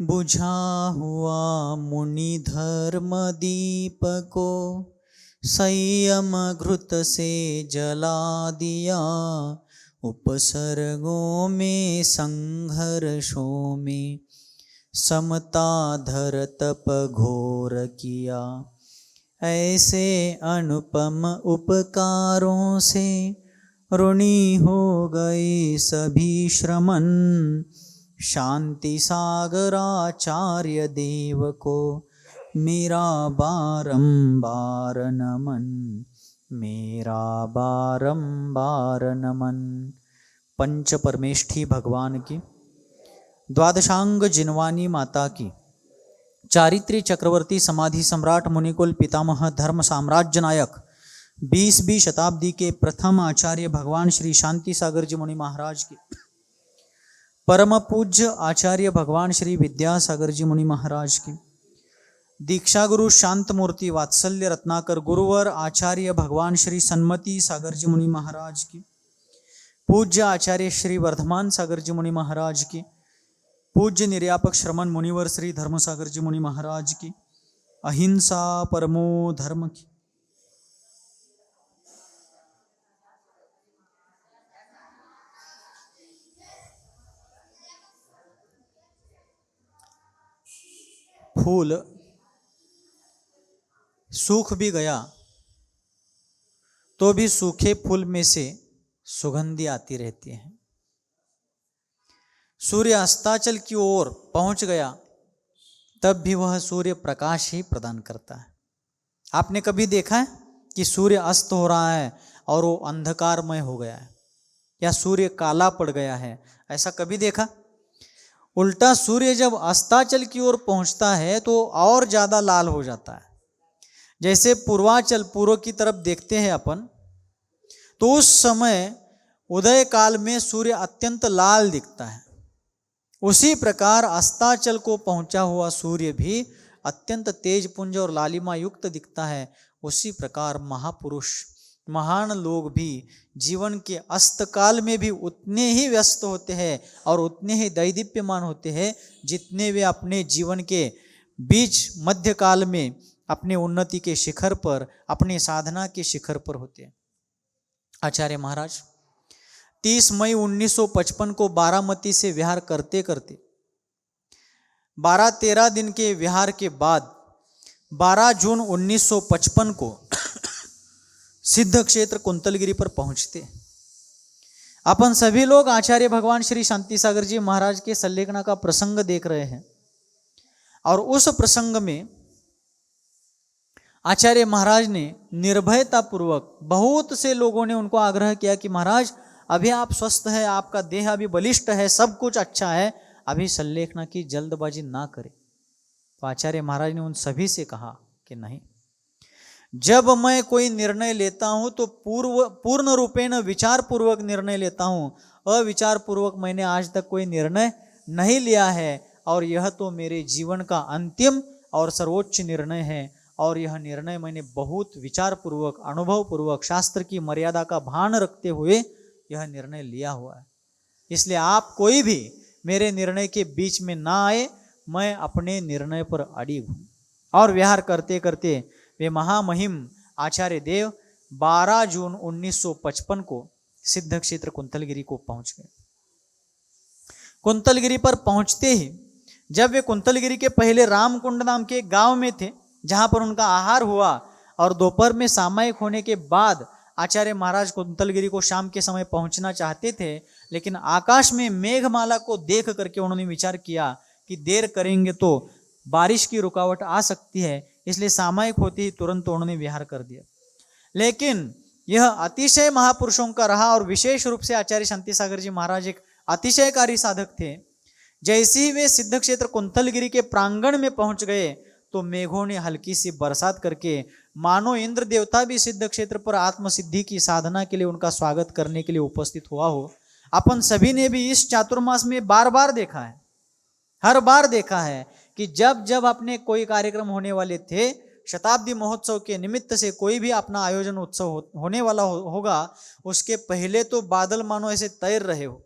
बुझा हुआ मुनि धर्म दीप को संयम घृत से जला दिया। उपसर्गों में संघर्षों में समता धर तप घोर किया। ऐसे अनुपम उपकारों से ऋणी हो गए सभी श्रमण। शांति सागराचार्य देव को मेरा बारंबार नमन, मेरा बारंबार नमन। पंच परमेष्ठी भगवान की, द्वादशांग जिनवानी माता की, चारित्री चक्रवर्ती समाधि सम्राट मुनिकुल पितामह धर्म साम्राज्य नायक 20वीं शताब्दी के प्रथम आचार्य भगवान श्री शांति सागर जी मुनि महाराज की, परम पूज्य आचार्य भगवान श्री विद्यासागर जी मुनि महाराज की, दीक्षा गुरु शांत मूर्ति वात्सल्य रत्नाकर गुरुवर आचार्य भगवान श्री सन्मति सागर जी मुनि महाराज की, पूज्य आचार्य श्री वर्धमान सागर जी मुनि महाराज की, पूज्य निर्यापक श्रमण मुनिवर श्री धर्मसागर जी मुनि महाराज की, अहिंसा परमो धर्म की, फूल सूख भी गया तो भी सूखे फूल में से सुगंधी आती रहती है। सूर्य अस्ताचल की ओर पहुंच गया तब भी वह सूर्य प्रकाश ही प्रदान करता है। आपने कभी देखा है कि सूर्य अस्त हो रहा है और वो अंधकारमय हो गया है, या सूर्य काला पड़ गया है? ऐसा कभी देखा? उल्टा सूर्य जब अस्ताचल की ओर पहुंचता है तो और ज्यादा लाल हो जाता है। जैसे पूर्वाचल पूर्व की तरफ देखते हैं अपन, तो उस समय उदय काल में सूर्य अत्यंत लाल दिखता है। उसी प्रकार अस्ताचल को पहुंचा हुआ सूर्य भी अत्यंत तेज पुंज और लालिमा युक्त दिखता है। उसी प्रकार महापुरुष महान लोग भी जीवन के अस्त काल में भी उतने ही व्यस्त होते हैं और उतने ही दैदीप्यमान होते हैं जितने वे अपने जीवन के बीच मध्य काल में अपने उन्नति के शिखर पर, अपने साधना के शिखर पर होते हैं। आचार्य महाराज 30 मई 1955 को बारामती से विहार करते करते 12-13 दिन के विहार के बाद 12 जून 1955 को सिद्ध क्षेत्र कुंतलगिरी पर पहुंचते। अपन सभी लोग आचार्य भगवान श्री शांति सागर जी महाराज के संलेखना का प्रसंग देख रहे हैं और उस प्रसंग में आचार्य महाराज ने निर्भयता पूर्वक बहुत से लोगों ने उनको आग्रह किया कि महाराज अभी आप स्वस्थ है, आपका देह अभी बलिष्ठ है, सब कुछ अच्छा है, अभी संलेखना की जल्दबाजी ना करें। तो आचार्य महाराज ने उन सभी से कहा कि नहीं, जब मैं कोई निर्णय लेता हूं तो पूर्ण रूपेण विचार पूर्वक निर्णय लेता हूं। अविचार पूर्वक मैंने आज तक कोई निर्णय नहीं लिया है और यह तो मेरे जीवन का अंतिम और सर्वोच्च निर्णय है और यह निर्णय मैंने बहुत विचार पूर्वक, अनुभव पूर्वक, शास्त्र की मर्यादा का भान रखते हुए यह निर्णय लिया हुआ है। इसलिए आप कोई भी मेरे निर्णय के बीच में ना आए, मैं अपने निर्णय पर अड़ी हूं। और विहार करते करते वे महामहिम आचार्य देव 12 जून 1955 को सिद्ध क्षेत्र कुंतलगिरी को पहुंच गए। कुंतलगिरी पर पहुंचते ही जब वे कुंतलगिरी के पहले रामकुंड नाम के गांव में थे जहां पर उनका आहार हुआ और दोपहर में सामायिक होने के बाद आचार्य महाराज कुंतलगिरी को शाम के समय पहुंचना चाहते थे, लेकिन आकाश में मेघमाला को देख करके उन्होंने विचार किया कि देर करेंगे तो बारिश की रुकावट आ सकती है, इसलिए सामायिक होते ही तुरंत उन्होंने विहार कर दिया। लेकिन यह अतिशय महापुरुषों का रहा और विशेष रूप से आचार्य शांति सागर जी महाराज एक अतिशयकारी साधक थे। जैसे ही वे सिद्ध क्षेत्र कुंतलगिरी के प्रांगण में पहुंच गए तो मेघों ने हल्की सी बरसात करके मानो इंद्र देवता भी सिद्ध क्षेत्र पर आत्मसिद्धि की साधना के लिए उनका स्वागत करने के लिए उपस्थित हुआ हो। अपन सभी ने भी इस चातुर्मास में बार बार देखा है, हर बार देखा है कि जब जब अपने कोई कार्यक्रम होने वाले थे, शताब्दी महोत्सव के निमित्त से कोई भी अपना आयोजन उत्सव होने वाला होगा, उसके पहले तो बादल मानो ऐसे तैर रहे हो।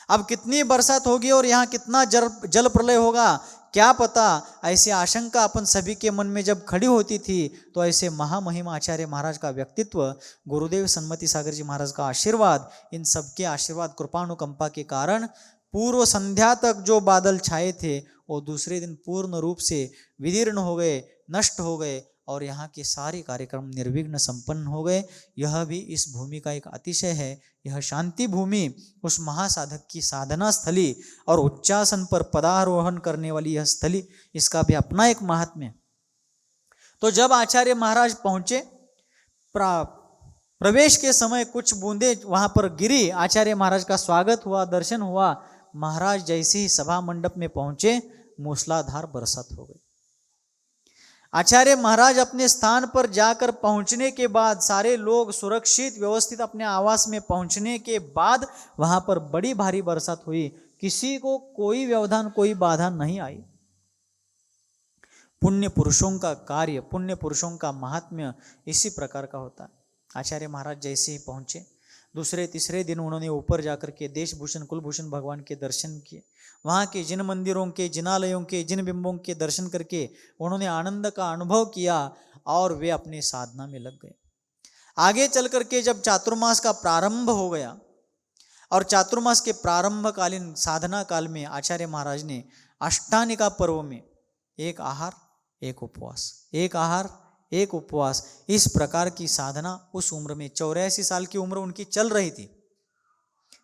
अब कितनी बरसात होगी और यहाँ कितना जल प्रलय होगा क्या पता। ऐसी आशंका अपन सभी के मन में जब खड़ी होती थी तो ऐसे महामहिमा आचार्य महाराज का व्यक्तित्व, गुरुदेव सन्मति सागर जी महाराज का आशीर्वाद, इन सबके आशीर्वाद कृपानुकंपा के कारण पूर्व संध्या तक जो बादल छाए थे वो दूसरे दिन पूर्ण रूप से विदीर्ण हो गए, नष्ट हो गए और यहाँ के सारे कार्यक्रम निर्विघ्न संपन्न हो गए। यह भी इस भूमि का एक अतिशय है। यह शांति भूमि उस महासाधक की साधना स्थली और उच्चासन पर पदारोहण करने वाली यह स्थली, इसका भी अपना एक महात्म्य। तो जब आचार्य महाराज पहुंचे, प्रवेश के समय कुछ बूंदे वहां पर गिरी, आचार्य महाराज का स्वागत हुआ, दर्शन हुआ। महाराज जैसे ही सभा मंडप में पहुंचे मूसलाधार बरसात हो गई। आचार्य महाराज अपने स्थान पर जाकर पहुंचने के बाद सारे लोग सुरक्षित व्यवस्थित अपने आवास में पहुंचने के बाद वहां पर बड़ी भारी बरसात हुई। किसी को कोई व्यवधान, कोई बाधा नहीं आई। पुण्य पुरुषों का कार्य, पुण्य पुरुषों का महात्म्य इसी प्रकार का होता है। आचार्य महाराज जैसे ही पहुंचे, दूसरे तीसरे दिन उन्होंने ऊपर जाकर के देशभूषण कुलभूषण भगवान के दर्शन किए। वहाँ के जिन मंदिरों के, जिनालयों के, जिन बिंबों के दर्शन करके उन्होंने आनंद का अनुभव किया और वे अपने साधना में लग गए। आगे चल करके जब चातुर्मास का प्रारंभ हो गया और चातुर्मास के प्रारंभकालीन साधना काल में आचार्य महाराज ने अष्टानिका पर्व में एक आहार एक उपवास, एक आहार एक उपवास, इस प्रकार की साधना उस उम्र में, 84 साल की उम्र उनकी चल रही थी।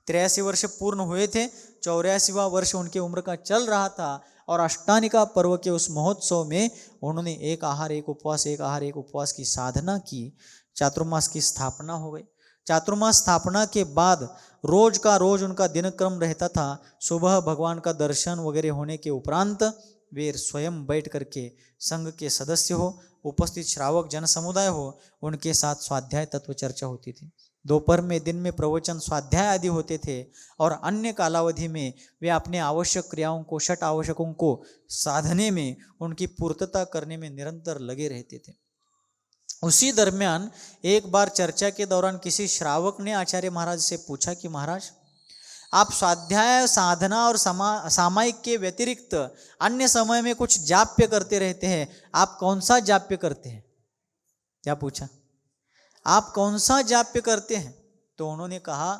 83 वर्ष पूर्ण हुए थे, 84वां वर्ष उनके उम्र का चल रहा था और अष्टानिका पर्व के उस महोत्सव में उन्होंने एक आहार एक उपवास, एक आहार एक उपवास की साधना की। चातुर्मास की स्थापना हो गई। चातुर्मास स्थापना के बाद रोज का रोज उनका दिनक्रम रहता था। सुबह भगवान का दर्शन वगैरह होने के उपरांत वे स्वयं बैठ करके संघ के सदस्य हो, उपस्थित श्रावक जन समुदाय हो, उनके साथ स्वाध्याय तत्व चर्चा होती थी। दोपहर में, दिन में प्रवचन स्वाध्याय आदि होते थे और अन्य कालावधि में वे अपने आवश्यक क्रियाओं को, षट आवश्यकों को साधने में, उनकी पूर्तता करने में निरंतर लगे रहते थे। उसी दरमियान एक बार चर्चा के दौरान किसी श्रावक ने आचार्य महाराज से पूछा कि महाराज, आप स्वाध्याय, साधना और सामायिक के व्यतिरिक्त अन्य समय में कुछ जाप्य करते रहते हैं, आप कौन सा जाप्य करते हैं? क्या पूछा? आप कौन सा जाप्य करते हैं? तो उन्होंने कहा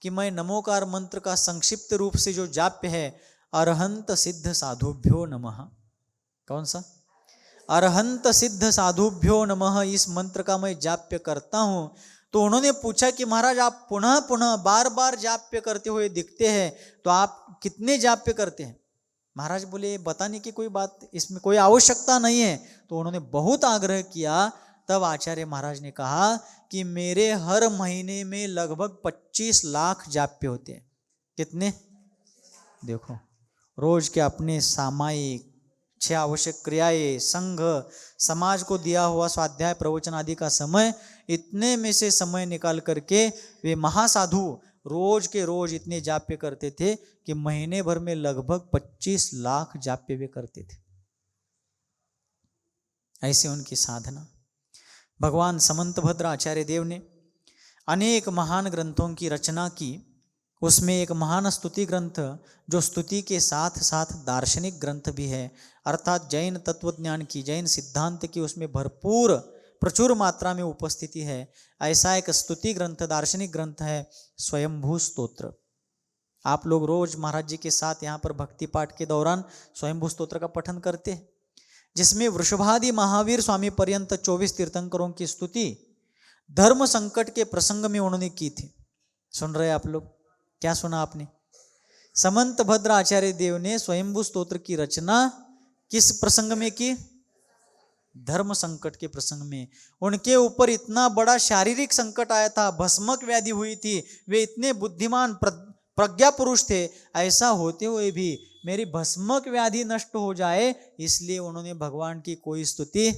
कि मैं नमोकार मंत्र का संक्षिप्त रूप से जो जाप्य है, अरहंत सिद्ध साधुभ्यो नमः। कौन सा? अरहंत सिद्ध साधुभ्यो नमः, इस मंत्र का मैं जाप्य करता हूं। तो उन्होंने पूछा कि महाराज, आप पुनः पुनः बार बार जाप्य करते हुए दिखते हैं, तो आप कितने जाप्य करते हैं? महाराज बोले, बताने की कोई बात, इसमें कोई आवश्यकता नहीं है। तो उन्होंने बहुत आग्रह किया। तब आचार्य महाराज ने कहा कि मेरे हर महीने में लगभग 25 लाख जाप्य होते हैं। कितने? देखो, रोज के अपने सामायिक 6 आवश्यक क्रियाएं, संघ, समाज को दिया हुआ स्वाध्याय प्रवचन आदि का समय, इतने में से समय निकाल करके वे महासाधु रोज के रोज इतने जाप्य करते थे कि महीने भर में लगभग 25 लाख जाप्य वे करते थे। ऐसे उनकी साधना। भगवान समंतभद्र आचार्य देव ने अनेक महान ग्रंथों की रचना की। उसमें एक महान स्तुति ग्रंथ, जो स्तुति के साथ साथ दार्शनिक ग्रंथ भी है, अर्थात जैन तत्वज्ञान की, जैन सिद्धांत की उसमें भरपूर प्रचुर मात्रा में उपस्थिति है। ऐसा एक स्तुति ग्रंथ, दार्शनिक ग्रंथ है स्वयंभू स्तोत्र। आप लोग रोज महाराज जी के साथ यहाँ पर भक्ति पाठ के दौरान स्वयंभू स्तोत्र का पठन करते हैं, जिसमें वृषभादि महावीर स्वामी पर्यंत 24 तीर्थंकरों की स्तुति धर्म संकट के प्रसंग में उन्होंने की थी। सुन रहे आप लोग? क्या सुना आपने? समंतभद्र आचार्य देव ने स्वयंभू स्तोत्र की रचना किस प्रसंग में की? धर्म संकट के प्रसंग में। उनके ऊपर इतना बड़ा शारीरिक संकट आया था, भस्मक व्याधि हुई थी, वे इतने बुद्धिमान प्रज्ञा पुरुष थे, ऐसा होते हुए भी मेरी भस्मक व्याधि नष्ट हो जाए, इसलिए उन्होंने भगवान की कोई स्तुति।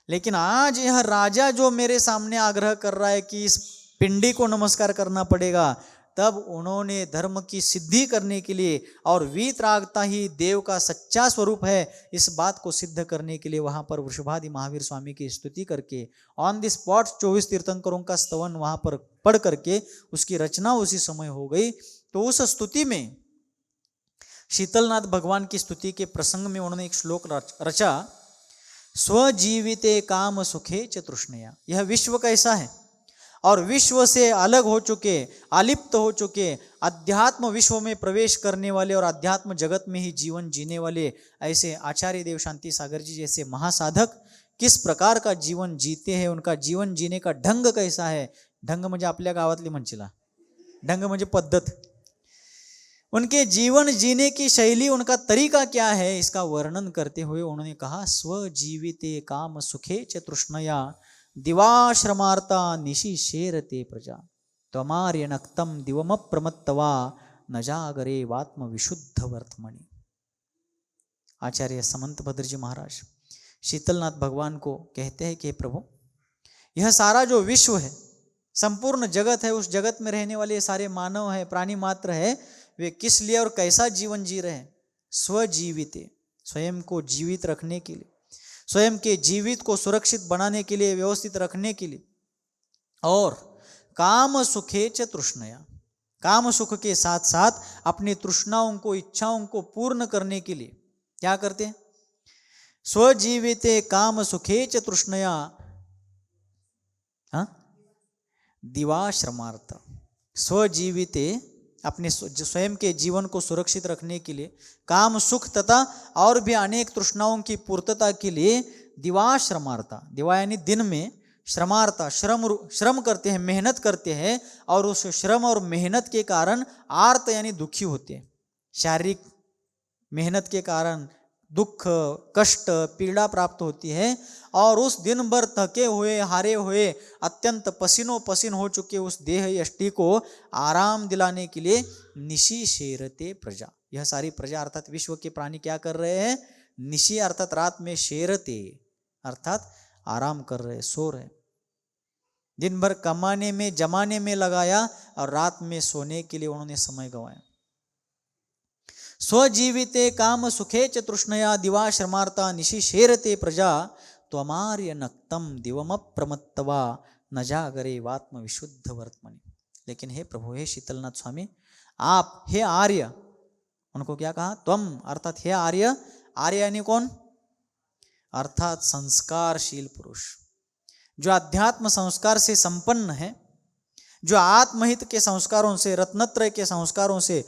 लेकिन आज यह राजा जो मेरे सामने आग्रह कर रहा है कि इस पिंडी को नमस्कार करना पड़ेगा, तब उन्होंने धर्म की सिद्धि करने के लिए और वीतरागता ही देव का सच्चा स्वरूप है, इस बात को सिद्ध करने के लिए वहां पर वृषभादि महावीर स्वामी की स्तुति करके ऑन द स्पॉट 24 तीर्थंकरों का स्तवन वहां पर पढ़ करके उसकी रचना उसी समय हो गई तो उस स्तुति में, शीतलनाथ भगवान की स्तुति के प्रसंग में उन्होंने एक श्लोक रचा, स्वजीविते काम सुखे च तृष्णया। यह विश्व कैसा है और विश्व से अलग हो चुके, अलिप्त हो चुके, अध्यात्म विश्व में प्रवेश करने वाले और अध्यात्म जगत में ही जीवन जीने वाले ऐसे आचार्य देव शांति सागर जी जैसे महासाधक किस प्रकार का जीवन जीते हैं, उनका जीवन जीने का ढंग कैसा है। ढंग म्हणजे आपल्या गावातली म्हणचीला, ढंग म्हणजे पद्धत। उनके जीवन जीने की शैली, उनका तरीका क्या है, इसका वर्णन करते हुए उन्होंने कहा, स्वजीविते काम सुखे च तृष्णया दिवाश्रमार्ता निशि शेरते प्रजा त्वमार्यनक्तम दिवम प्रमत्तवा न जागरे वात्म विशुद्ध वर्तमणि। आचार्य समंत भद्र जी महाराज शीतलनाथ भगवान को कहते हैं कि प्रभु, यह सारा जो विश्व है, संपूर्ण जगत है, उस जगत में रहने वाले सारे मानव है, प्राणी मात्र है, वे किस लिए और कैसा जीवन जी रहे हैं। स्वजीविते, स्वयं को जीवित रखने के लिए, स्वयं के जीवित को सुरक्षित बनाने के लिए, व्यवस्थित रखने के लिए, और काम सुखे च तृष्णया, काम सुख के साथ साथ अपनी तृष्णाओं को, इच्छाओं को पूर्ण करने के लिए क्या करते हैं। स्वजीविते काम सुखे च तृष्णया दिवाश्रमार्थ, स्वजीविते अपने स्वयं के जीवन को सुरक्षित रखने के लिए, काम सुख तथा और भी अनेक तृष्णाओं की पूर्तता के लिए दिवाश्रमार्था, दिवा यानी दिन में, श्रमार्था श्रम करते हैं, मेहनत करते हैं, और उस श्रम और मेहनत के कारण आर्त यानी दुखी होते हैं। शारीरिक मेहनत के कारण दुख, कष्ट, पीड़ा प्राप्त होती है, और उस दिन भर थके हुए, हारे हुए, अत्यंत पसीनो पसीन हो चुके उस देह यष्टि को आराम दिलाने के लिए निशि शेरते प्रजा, यह सारी प्रजा अर्थात विश्व के प्राणी क्या कर रहे हैं, निशि अर्थात रात में, शेरते अर्थात आराम कर रहे, सो रहे। दिन भर कमाने में, जमाने में लगाया और रात में सोने के लिए उन्होंने समय गंवाया। स्वजीविते काम सुखे च तृष्णया दिवाश्रमार्ता निशि शेरते प्रजा त्वमार्य नक्तम दिवम प्रमत्तवा न जागरे वात्म विशुद्ध वर्तमनि। लेकिन हे प्रभु, हे शीतलनाथ स्वामी, आप हे आर्य, उनको क्या कहा, त्वम अर्थात हे आर्य। आर्य यानी कौन, अर्थात संस्कारशील पुरुष, जो अध्यात्म संस्कार से संपन्न है, जो आत्महित के संस्कारों से, रत्नत्रय के संस्कारों से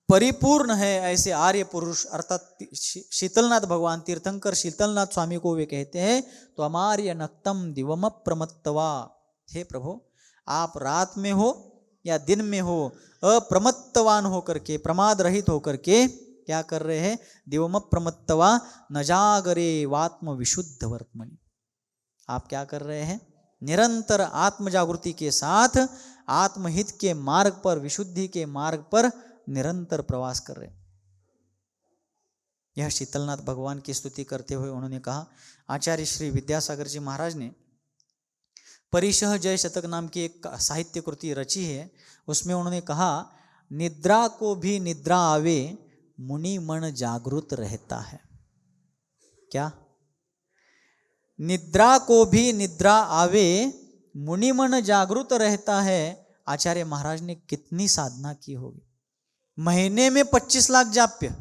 परिपूर्ण है, ऐसे आर्य पुरुष अर्थात शीतलनाथ भगवान, तीर्थंकर शीतलनाथ स्वामी को वे कहते हैं, तो अमार्य नक्तम दिवम प्रमत्तवा, हे प्रभु, आप रात में हो या दिन में हो, अप्रमत्तवान होकर के, प्रमाद रहित होकर के क्या कर रहे हैं, दिवम प्रमत्तवा न जागरे वात्म विशुद्ध वर्तमनि। आप क्या कर रहे हैं, निरंतर आत्म जागृति के साथ आत्महित के मार्ग पर, विशुद्धि के मार्ग पर निरंतर प्रवास कर रहे। यह शीतलनाथ भगवान की स्तुति करते हुए उन्होंने कहा, आचार्य श्री विद्यासागर जी महाराज ने परिशह जय शतक नाम की एक साहित्य कृति रची है, उसमें उन्होंने कहा, निद्रा को भी निद्रा आवे मुनि मन जागृत रहता है। क्या, निद्रा को भी निद्रा आवे मुनि मन जागृत रहता है। आचार्य महाराज ने कितनी साधना की होगी, महीने में 25 लाख जाप्य,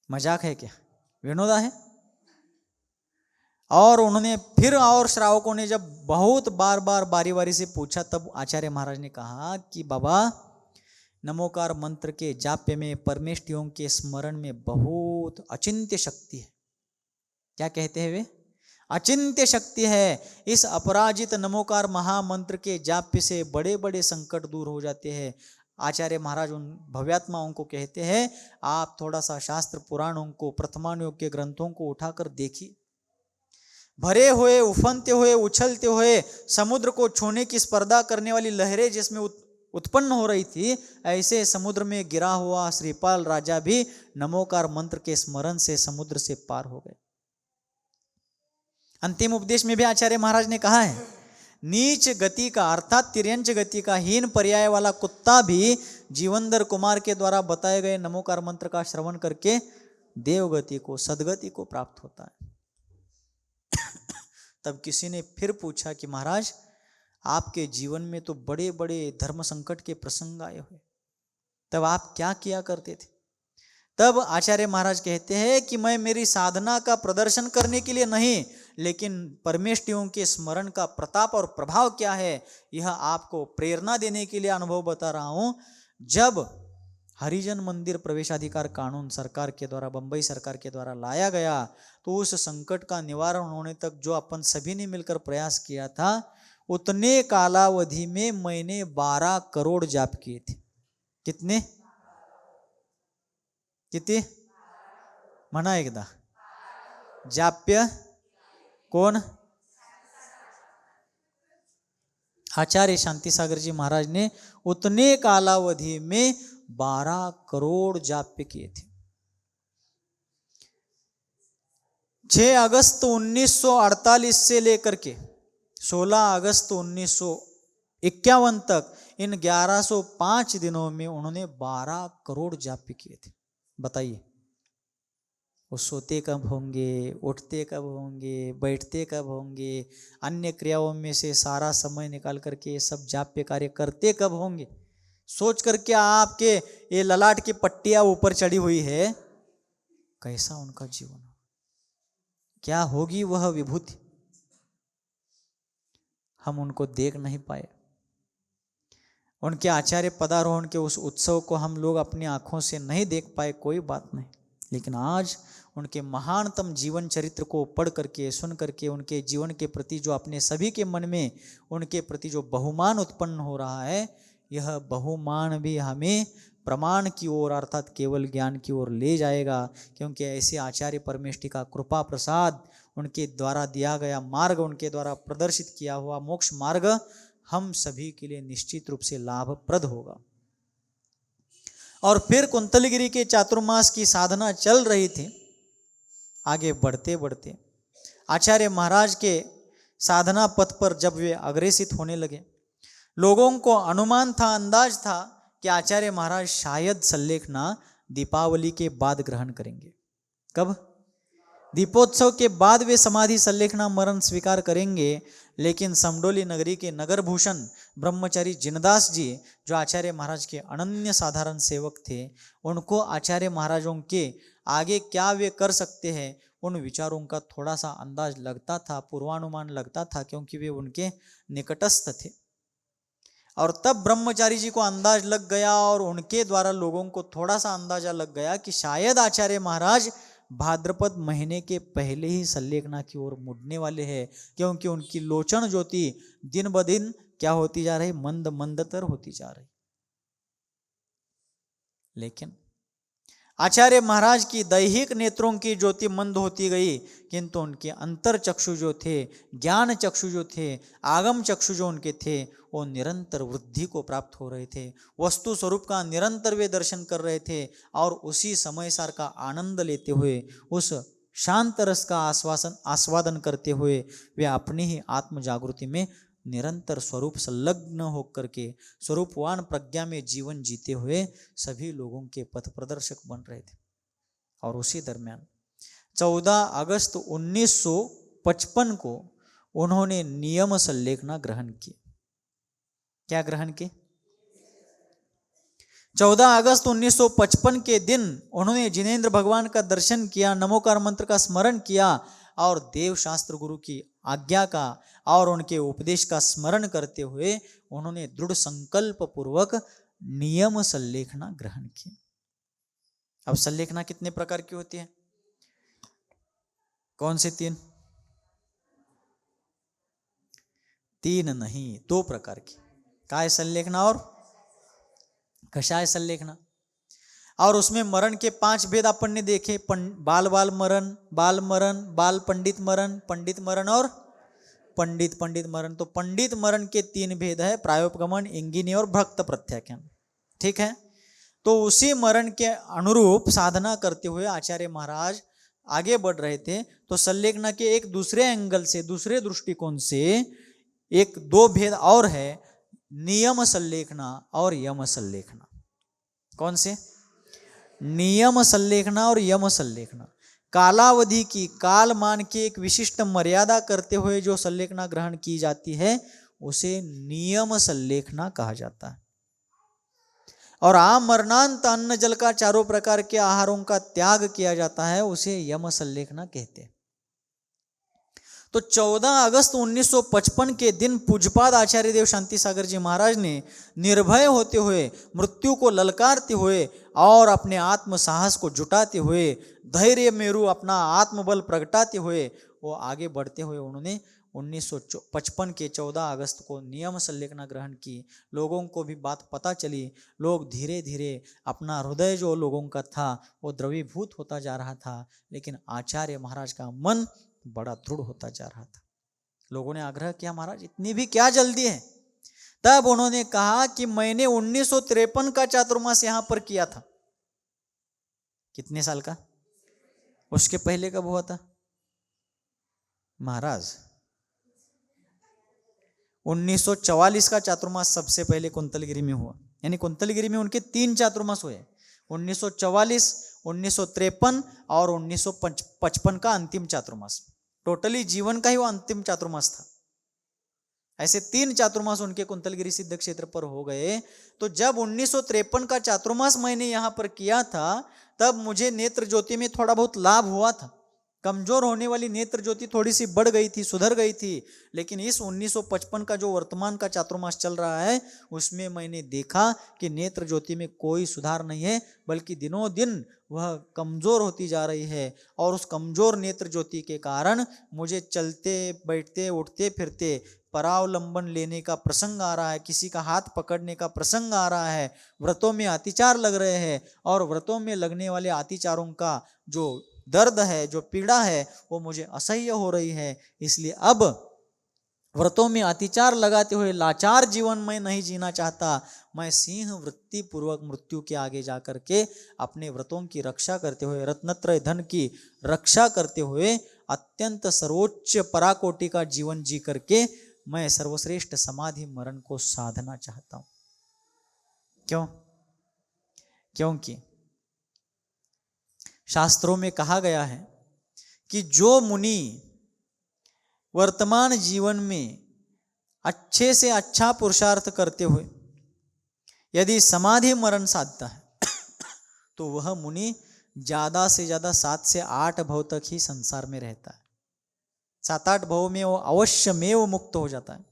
मजाक है क्या, विनोदा है। और उन्होंने फिर, और श्रावकों ने जब बहुत बार बार बारी बारी से पूछा, तब आचार्य महाराज ने कहा कि बाबा, नमोकार मंत्र के जाप्य में, परमेष्टियों के स्मरण में बहुत अचिंत्य शक्ति है। क्या कहते हैं वे, अचिंत्य शक्ति है। इस अपराजित नमोकार महामंत्र के जाप्य से बड़े बड़े संकट दूर हो जाते हैं। आचार्य महाराज उन भव्यात्माओं को कहते हैं, आप थोड़ा सा शास्त्र पुराणों को, प्रथमानुयोग के ग्रंथों को उठाकर देखिए, भरे हुए, उफनते हुए, उछलते हुए समुद्र को छूने की स्पर्धा करने वाली लहरें जिसमें उत्पन्न हो रही थी, ऐसे समुद्र में गिरा हुआ श्रीपाल राजा भी नमोकार मंत्र के स्मरण से समुद्र से पार हो गए। अंतिम उपदेश में भी आचार्य महाराज ने कहा है, नीच गति का अर्थात तिर्यंच गति का, हीन पर्याय वाला कुत्ता भी जीवनधर कुमार के द्वारा बताए गए नमोकार मंत्र का श्रवण करके देवगति को, सदगति को प्राप्त होता है। तब किसी ने फिर पूछा कि महाराज, आपके जीवन में तो बड़े बड़े धर्म संकट के प्रसंग आए हुए, तब आप क्या किया करते थे? तब आचार्य महाराज कहते हैं कि मैं मेरी साधना का प्रदर्शन करने के लिए नहीं, लेकिन परमेष्ठियों के स्मरण का प्रताप और प्रभाव क्या है यह आपको प्रेरणा देने के लिए अनुभव बता रहा हूं। जब हरिजन मंदिर प्रवेशाधिकार कानून सरकार के द्वारा, बंबई सरकार के द्वारा लाया गया, तो उस संकट का निवारण होने तक जो अपन सभी ने मिलकर प्रयास किया था, उतने कालावधि में मैंने 12 करोड़ जाप किए थे। कितने? किती? म्हणा एकदा। जाप्य कौन? आचार्य शांति सागर जी महाराज ने उतने कालावधि में 12 करोड़ जाप्य किए थे। 6 अगस्त 1948 से लेकर के 16 अगस्त 1951 तक इन 1105 दिनों में उन्होंने 12 करोड़ जाप्य किए थे। बताइए, वो सोते कब होंगे, उठते कब होंगे, बैठते कब होंगे, अन्य क्रियाओं में से सारा समय निकाल करके ये सब जाप्य कार्य करते कब होंगे? सोच करके आपके ये ललाट की पट्टियां ऊपर चढ़ी हुई है, कैसा उनका जीवन, क्या होगी वह विभूति? हम उनको देख नहीं पाए। उनके आचार्य पदारोहण के उस उत्सव को हम लोग अपनी आंखों से नहीं देख पाए, कोई बात नहीं, लेकिन आज उनके महानतम जीवन चरित्र को पढ़ करके, सुन करके, उनके जीवन के प्रति जो अपने सभी के मन में उनके प्रति जो बहुमान उत्पन्न हो रहा है, यह बहुमान भी हमें प्रमाण की ओर अर्थात केवल ज्ञान की ओर ले जाएगा। क्योंकि ऐसे आचार्य परमेष्ठि का कृपा प्रसाद, उनके द्वारा दिया गया मार्ग, उनके द्वारा प्रदर्शित किया हुआ मोक्ष मार्ग हम सभी के लिए निश्चित रूप से लाभप्रद होगा। और फिर कुंतलगिरी के चातुर्मास की साधना चल रही थी। आगे बढ़ते बढ़ते आचार्य महाराज के साधना पथ पर जब वे अग्रेसित होने लगे, लोगों को अनुमान था, अंदाज था कि आचार्य महाराज शायद सल्लेखना दीपावली के बाद ग्रहण करेंगे। कब? दीपोत्सव के बाद वे समाधि सल्लेखना मरण स्वीकार करेंगे। लेकिन समडोली नगरी के नगर भूषण ब्रह्मचारी जिनदास जी, जो आचार्य महाराज के अनन्य साधारण सेवक थे, उनको आचार्य महाराजों के आगे क्या वे कर सकते हैं, उन विचारों का थोड़ा सा अंदाज लगता था, पूर्वानुमान लगता था, क्योंकि वे उनके निकटस्थ थे। और तब ब्रह्मचारी जी को अंदाज लग गया और उनके द्वारा लोगों को थोड़ा सा अंदाजा लग गया कि शायद आचार्य महाराज भाद्रपद महीने के पहले ही सल्लेखना की ओर मुड़ने वाले हैं, क्योंकि उनकी लोचन ज्योति दिन ब दिन क्या होती जा रही? मंद मंदतर होती जा रही। लेकिन आचार्य महाराज की दैहिक नेत्रों की ज्योति मंद होती गई, किंतु उनके अंतर चक्षु जो थे, ज्ञान चक्षु जो थे, आगम चक्षु जो उनके थे, वो निरंतर वृद्धि को प्राप्त हो रहे थे। वस्तु स्वरूप का निरंतर वे दर्शन कर रहे थे और उसी समय सार का आनंद लेते हुए, उस शांत रस का आस्वादन करते हुए वे अपनी ही आत्म जागृति में निरंतर स्वरूप संलग्न होकर के स्वरूपवान प्रज्ञा में जीवन जीते हुए सभी लोगों के पथ प्रदर्शक बन रहे थे। और उसी दरमियान 14 अगस्त 1955 को उन्होंने नियम सल्लेखना ग्रहण की। क्या ग्रहण की? 14 अगस्त 1955 के दिन उन्होंने जिनेंद्र भगवान का दर्शन किया, नमोकार मंत्र का स्मरण किया और देव शास्त्र गुरु की आज्ञा का और उनके उपदेश का स्मरण करते हुए उन्होंने दृढ़ संकल्प पूर्वक नियम सल्लेखना ग्रहण की। अब सल्लेखना कितने प्रकार की होती है? कौन से 3? 3 नहीं, 2 प्रकार की। काय सल्लेखना और कषाय सल्लेखना। और उसमें मरण के 5 भेद अपन ने देखे, बाल बाल मरण, बाल मरण, बाल पंडित मरण, पंडित मरण और पंडित पंडित मरण। तो पंडित मरण के 3 भेद है, प्रायोपगमन, इंगिनी और भक्त प्रत्याख्यान। ठीक है, तो उसी मरण के अनुरूप साधना करते हुए आचार्य महाराज आगे बढ़ रहे थे। तो सल्लेखना के एक दूसरे एंगल से, दूसरे दृष्टिकोण से 1-2 भेद और है, नियम सल्लेखना और यम सल्लेखना। कौन से? नियम सल्लेखना और यम सल्लेखना। कालावधि की, काल मान के एक विशिष्ट मर्यादा करते हुए जो सल्लेखना ग्रहण की जाती है, उसे नियम संलेखना कहा जाता है। और आमरणांत अन्न जल का चारों प्रकार के आहारों का त्याग किया जाता है, उसे यम संलेखना कहते हैं। तो 14 अगस्त 1955 के दिन पूज्यपाद आचार्य देव शांति सागर जी महाराज ने निर्भय होते हुए, मृत्यु को ललकारते हुए और अपने आत्म साहस को जुटाते हुए, धैर्य मेरु अपना आत्मबल प्रगटाते हुए वो आगे बढ़ते हुए उन्होंने 1955 के 14 अगस्त को नियम संलेखना ग्रहण की। लोगों को भी बात पता चली, लोग धीरे धीरे अपना हृदय जो लोगों का था वो द्रवीभूत होता जा रहा था, लेकिन आचार्य महाराज का मन बड़ा दृढ़ होता जा रहा था। लोगों ने आग्रह किया, महाराज इतनी भी क्या जल्दी है? तब उन्होंने कहा कि मैंने 1953 का चातुर्मास यहां पर किया था। कितने साल का? उसके पहले कब हुआ था महाराज? 1944 का चातुर्मास सबसे पहले कुंतलगिरी में हुआ, यानी कुंतलगिरी में उनके 3 चातुर्मास हुए, 1944, 1953 और 1955 का अंतिम चातुर्मास। टोटली जीवन का ही वो अंतिम चातुर्मास था। ऐसे 3 चातुर्मास उनके कुंतलगिरी सिद्ध क्षेत्र पर हो गए। तो जब 1953 का चातुर्मास मैंने यहाँ पर किया था, तब मुझे नेत्र ज्योति में थोड़ा बहुत लाभ हुआ था। कमजोर होने वाली नेत्र ज्योति थोड़ी सी बढ़ गई थी, सुधर गई थी। लेकिन इस 1955 का जो वर्तमान का चातुर्मास चल रहा है, उसमें मैंने देखा कि नेत्र ज्योति में कोई सुधार नहीं है, बल्कि दिनों दिन वह कमजोर होती जा रही है। और उस कमजोर नेत्र ज्योति के कारण मुझे चलते बैठते उठते फिरते परावलंबन लेने का प्रसंग आ रहा है, किसी का हाथ पकड़ने का प्रसंग आ रहा है, व्रतों में अतिचार लग रहे हैं, और व्रतों में लगने वाले अतिचारों का जो दर्द है, जो पीड़ा है, वो मुझे असह्य हो रही है। इसलिए अब व्रतों में अतिचार लगाते हुए लाचार जीवन मैं नहीं जीना चाहता। मैं सिंह वृत्ति पूर्वक मृत्यु के आगे जाकर के अपने व्रतों की रक्षा करते हुए, रत्नत्रय धन की रक्षा करते हुए, अत्यंत सर्वोच्च पराकोटि का जीवन जी करके मैं सर्वश्रेष्ठ समाधि मरण को साधना चाहता हूं। क्यों? क्योंकि शास्त्रों में कहा गया है कि जो मुनि वर्तमान जीवन में अच्छे से अच्छा पुरुषार्थ करते हुए यदि समाधि मरण साधता है तो वह मुनि ज्यादा से ज्यादा 7 से 8 भव तक ही संसार में रहता है। 7-8 भव में वो अवश्य में वो मुक्त हो जाता है।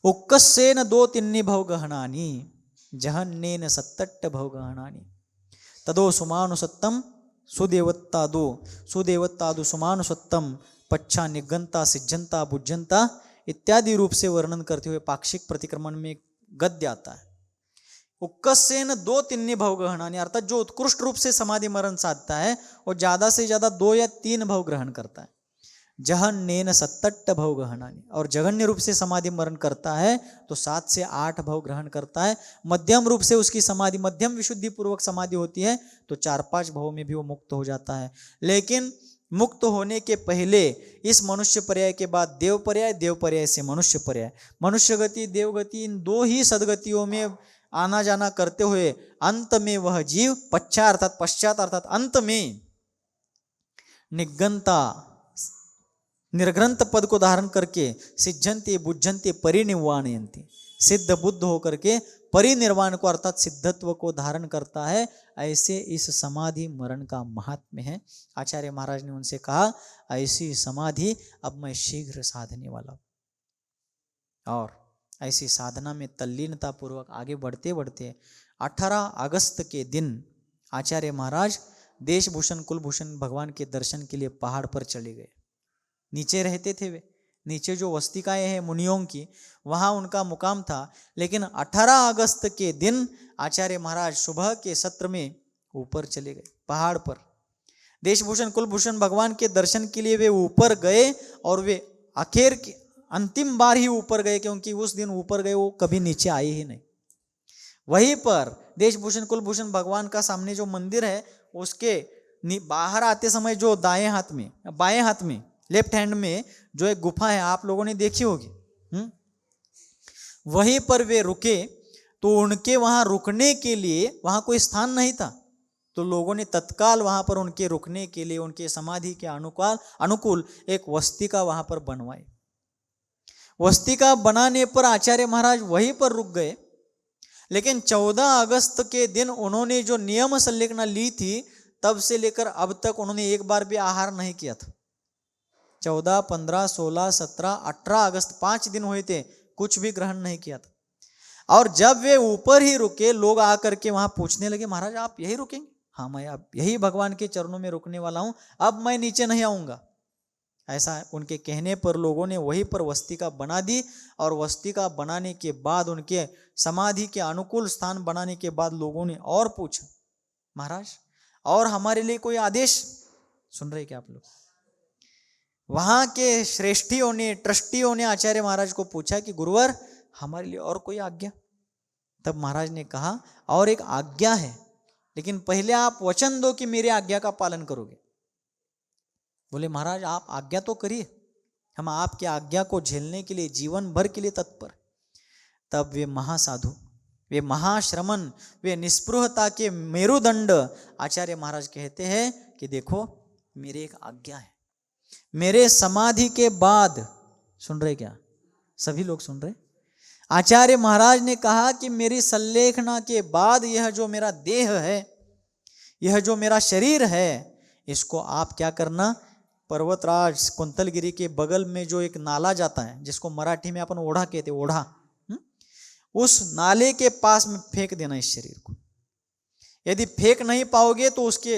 उक्कसेन 2-3 भव गहनानी जहन्नेन 7 भव गहनानी तदो सुमानुसत्तम सुदेवत्तादु सुमानुसत्तम पच्छा निगंता सिज्जंता बुज्जंता इत्यादि रूप से वर्णन करते हुए पाक्षिक प्रतिक्रमण में गद्य आता है। उक्कसेन 2-3 भव गहनानी, अर्थात जो उत्कृष्ट रूप से समाधि मरण साधता है वो ज्यादा से ज्यादा 2 या 3 भव ग्रहण करता है। जहन्नेन 7 भव गहनानी, और जघन्य रूप से समाधि मरण करता है तो 7 से 8 भव ग्रहण करता है। मध्यम रूप से उसकी समाधि, मध्यम विशुद्धि पूर्वक समाधि होती है तो 4-5 भव में भी वो मुक्त हो जाता है। लेकिन मुक्त होने के पहले इस मनुष्य पर्याय के बाद देव पर्याय, देव पर्याय से मनुष्य पर्याय, मनुष्य गति देव गति, इन 2 ही सदगतियों में आना जाना करते हुए अंत में वह जीव पश्चात अर्थात अंत में निगंता निर्ग्रंथ पद को धारण करके सिद्धंते बुद्धंते परिनिर्वाणयन्ति, सिद्ध बुद्ध होकर के परिनिर्वाण को अर्थात सिद्धत्व को धारण करता है। ऐसे इस समाधि मरण का महात्म्य है। आचार्य महाराज ने उनसे कहा, ऐसी समाधि अब मैं शीघ्र साधने वाला हूं। और ऐसी साधना में तल्लीनता पूर्वक आगे बढ़ते बढ़ते 18 अगस्त के दिन आचार्य महाराज देशभूषण कुलभूषण भगवान के दर्शन के लिए पहाड़ पर चले गए। नीचे रहते थे वे, नीचे जो वस्तिकाएं हैं मुनियों की, वहां उनका मुकाम था। लेकिन 18 अगस्त के दिन आचार्य महाराज सुबह के सत्र में ऊपर चले गए पहाड़ पर। देशभूषण कुलभूषण भगवान के दर्शन के लिए वे ऊपर गए, और वे आखिर की अंतिम बार ही ऊपर गए, क्योंकि उस दिन ऊपर गए वो कभी नीचे आए ही नहीं। वहीं पर देशभूषण कुलभूषण भगवान का सामने जो मंदिर है, उसके बाहर आते समय जो बाएं हाथ में लेफ्ट हैंड में जो एक गुफा है, आप लोगों ने देखी होगी। वहीं पर वे रुके, तो उनके वहां रुकने के लिए वहां कोई स्थान नहीं था, तो लोगों ने तत्काल वहां पर उनके रुकने के लिए उनके समाधि के अनुकूल एक वस्तिका वहां पर बनवाई। वस्तिका बनाने पर आचार्य महाराज वहीं पर रुक गए, लेकिन 14 अगस्त के दिन उन्होंने जो नियम संलेखना ली थी, तब से लेकर अब तक उन्होंने एक बार भी आहार नहीं किया था। 14, 15, 16, 17, 18 अगस्त 5 दिन हुए थे, कुछ भी ग्रहण नहीं किया था। और जब वे ऊपर ही रुके, लोग आकर के वहां पूछने लगे, महाराज आप यही रुकेंगे? हाँ, मैं अब यही भगवान के चरणों में रुकने वाला हूं, अब मैं नीचे नहीं आऊंगा। ऐसा उनके कहने पर लोगों ने वहीं पर वस्तिका बना दी, और वस्तिका बनाने के बाद, उनके समाधि के अनुकूल स्थान बनाने के बाद लोगों ने और पूछा, महाराज और हमारे लिए कोई आदेश? सुन रहे क्या आप लोग? वहां के श्रेष्ठियों ने, ट्रस्टियों ने आचार्य महाराज को पूछा कि गुरुवर हमारे लिए और कोई आज्ञा? तब महाराज ने कहा, और एक आज्ञा है, लेकिन पहले आप वचन दो कि मेरी आज्ञा का पालन करोगे। बोले महाराज आप आज्ञा तो करिए, हम आपकी आज्ञा को झेलने के लिए जीवन भर के लिए तत्पर। तब वे महासाधु, वे महाश्रमण, वे निस्पृहता के मेरुदंड आचार्य महाराज कहते हैं कि देखो मेरी एक आज्ञा है, मेरे समाधि के बाद, सुन रहे क्या सभी लोग सुन रहे? आचार्य महाराज ने कहा कि मेरी संलेखना के बाद यह जो मेरा देह है, यह जो मेरा शरीर है, इसको आप क्या करना, पर्वतराज कुंतलगिरी के बगल में जो एक नाला जाता है, जिसको मराठी में अपन ओढ़ा कहते, ओढ़ा, उस नाले के पास में फेंक देना इस शरीर को। यदि फेंक नहीं पाओगे तो उसके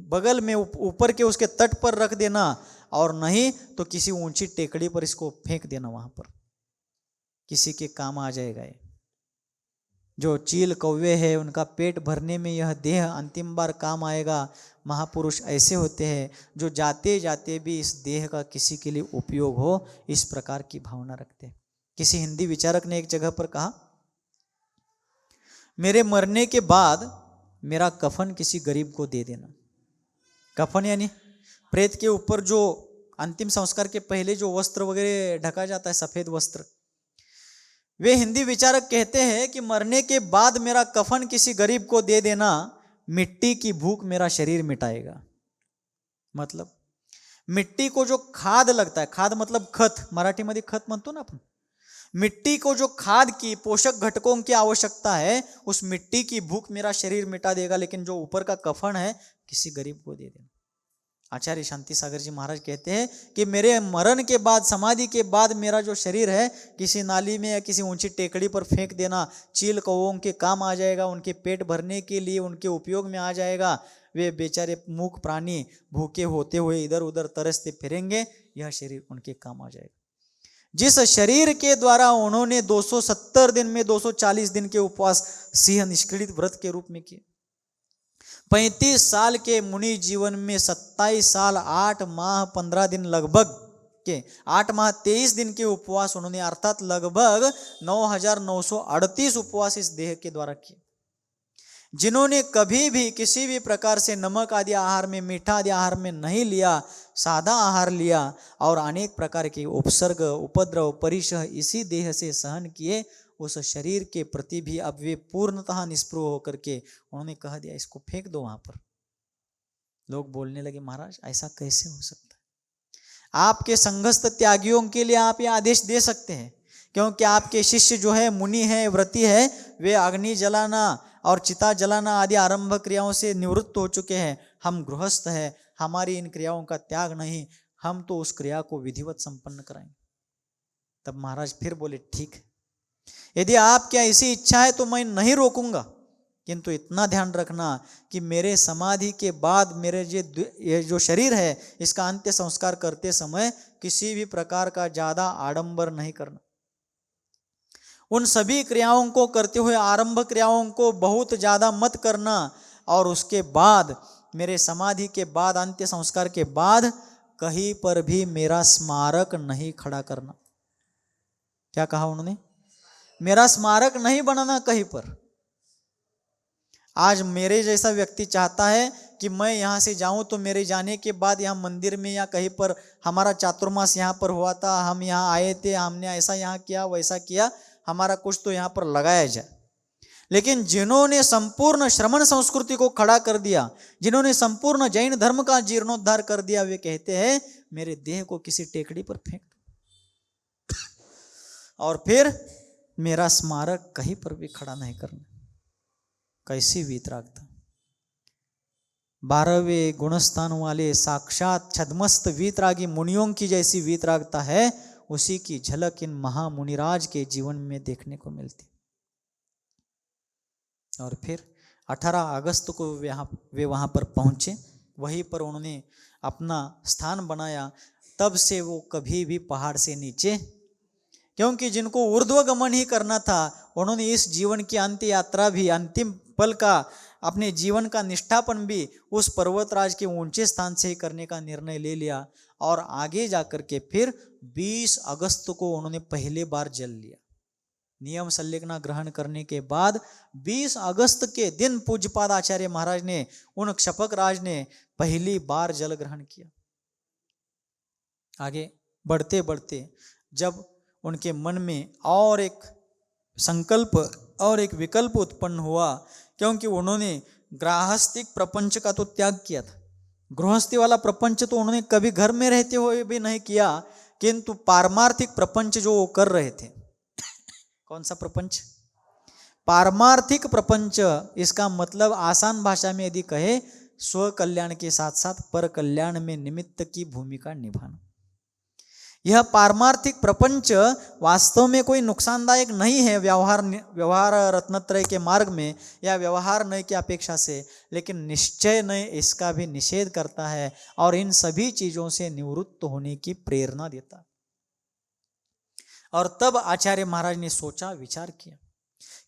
बगल में ऊपर के उसके तट पर रख देना, और नहीं तो किसी ऊंची टेकड़ी पर इसको फेंक देना, वहां पर किसी के काम आ जाएगा। ये जो चील कौवे है उनका पेट भरने में यह देह अंतिम बार काम आएगा। महापुरुष ऐसे होते हैं जो जाते जाते भी इस देह का किसी के लिए उपयोग हो, इस प्रकार की भावना रखते हैं। किसी हिंदी विचारक ने एक जगह पर कहा, मेरे मरने के बाद मेरा कफन किसी गरीब को दे देना। कफन यानी प्रेत के ऊपर जो अंतिम संस्कार के पहले जो वस्त्र वगैरह ढका जाता है, सफेद वस्त्र, वे हिंदी विचारक कहते हैं कि मरने के बाद मेरा कफन किसी गरीब को दे देना, मिट्टी की भूख मेरा शरीर मिटाएगा। मतलब मिट्टी को जो खाद लगता है, खाद मतलब खत, मराठी मध्ये खत म्हणतो ना आपण, मिट्टी को जो खाद की पोषक घटकों की आवश्यकता है, उस मिट्टी की भूख मेरा शरीर मिटा देगा, लेकिन जो ऊपर का कफन है किसी गरीब को दे देना। आचार्य शांति सागर जी महाराज कहते हैं कि मेरे मरण के बाद, समाधि के बाद मेरा जो शरीर है किसी नाली में या किसी ऊंची टेकड़ी पर फेंक देना, चील कौवों के काम आ जाएगा, उनके पेट भरने के लिए उनके उपयोग में आ जाएगा। वे बेचारे मूक प्राणी भूखे होते हुए इधर उधर तरसते फिरेंगे, यह शरीर उनके काम आ जाएगा। जिस शरीर के द्वारा उन्होंने 270 दिन में 240 दिन के उपवास सिंह निष्क्रिय व्रत के रूप में किए, 35 साल के मुनि जीवन में 27 साल 8 माह 15 दिन लगभग के 8 माह 23 दिन के उपवास उन्होंने, अर्थात लगभग 9,938 उपवास इस देह के द्वारा किए। जिन्होंने कभी भी किसी भी प्रकार से नमक आदि आहार में, मीठा आदि आहार में नहीं लिया, सादा आहार लिया और अनेक प्रकार के उपसर्ग, उपद्रव, परिशह इसी देह से सहन किए, उस शरीर के प्रति भी अब वे पूर्णतः निष्पृह होकर के उन्होंने कह दिया इसको फेंक दो वहां पर। लोग बोलने लगे, महाराज ऐसा कैसे हो सकता है? आपके संघस्थ त्यागियों के लिए आप ये आदेश दे सकते हैं, क्योंकि आपके शिष्य जो है, मुनि है, व्रती है, वे अग्नि जलाना और चिता जलाना आदि आरंभ क्रियाओं से निवृत्त हो चुके हैं। हम गृहस्थ हैं, हमारी इन क्रियाओं का त्याग नहीं, हम तो उस क्रिया को विधिवत संपन्न कराएंगे। तब महाराज फिर बोले, ठीक है, यदि आपकी ऐसी इच्छा है तो मैं नहीं रोकूंगा, किंतु इतना ध्यान रखना कि मेरे समाधि के बाद मेरे ये जो शरीर है इसका अंत्य संस्कार करते समय किसी भी प्रकार का ज्यादा आडंबर नहीं करना। उन सभी क्रियाओं को करते हुए आरंभ क्रियाओं को बहुत ज्यादा मत करना, और उसके बाद मेरे समाधि के बाद, अंत्य संस्कार के बाद कहीं पर भी मेरा स्मारक नहीं खड़ा करना। क्या कहा उन्होंने? मेरा स्मारक नहीं बनाना कहीं पर। आज मेरे जैसा व्यक्ति चाहता है कि मैं यहाँ से जाऊं तो मेरे जाने के बाद यहाँ मंदिर में या कहीं पर हमारा चातुर्मास यहाँ पर हुआ था, हम यहाँ आए थे, हमने ऐसा यहाँ किया, वैसा किया, हमारा कुछ तो यहाँ पर लगाया जाए। लेकिन जिन्होंने संपूर्ण श्रमण संस्कृति को खड़ा कर दिया, जिन्होंने संपूर्ण जैन धर्म का जीर्णोद्धार कर दिया, वे कहते हैं मेरे देह को किसी टेकड़ी पर फेंक दो। और फिर मेरा स्मारक कहीं पर भी खड़ा नहीं करना। कैसी वीतरागता! 12वें गुणस्थान वाले साक्षात छद्मस्त वीतरागी मुनियों की जैसी वीतरागता है, उसी की झलक इन महामुनिराज के जीवन में देखने को मिलती। और फिर 18 अगस्त को वे वहाँ पर पहुँचे, वहीं पर उन्होंने अपना स्थान बनाया। तब से वो कभी भी पहाड़ से नीचे, क्योंकि जिनको ऊर्ध्वगमन ही करना था, उन्होंने इस जीवन की अंत्य यात्रा भी, अंतिम पल का अपने जीवन का निष्ठापन भी उस पर्वतराज के ऊंचे स्थान से ही करने का निर्णय ले लिया। और आगे जाकर के फिर 20 अगस्त को उन्होंने पहले बार जल लिया। नियम संलेखना ग्रहण करने के बाद 20 अगस्त के दिन पूज्यपाद आचार्य महाराज ने, उन क्षपक राज ने पहली बार जल ग्रहण किया। आगे बढ़ते बढ़ते जब उनके मन में और एक संकल्प और एक विकल्प उत्पन्न हुआ, क्योंकि उन्होंने गृहस्थिक प्रपंच का तो त्याग किया था। गृहस्थी वाला प्रपंच तो उन्होंने कभी घर में रहते हुए भी नहीं किया, किंतु पारमार्थिक प्रपंच जो वो कर रहे थे। कौन सा प्रपंच? पारमार्थिक प्रपंच। इसका मतलब आसान भाषा में यदि कहे, स्व कल्याण के साथ साथ पर कल्याण में निमित्त की भूमिका निभाना। यह पारमार्थिक प्रपंच वास्तव में कोई नुकसानदायक नहीं है व्यवहार रत्नत्रय के मार्ग में या व्यवहार नय की अपेक्षा से, लेकिन निश्चय नय इसका भी निषेध करता है और इन सभी चीजों से निवृत्त होने की प्रेरणा देता। और तब आचार्य महाराज ने सोचा, विचार किया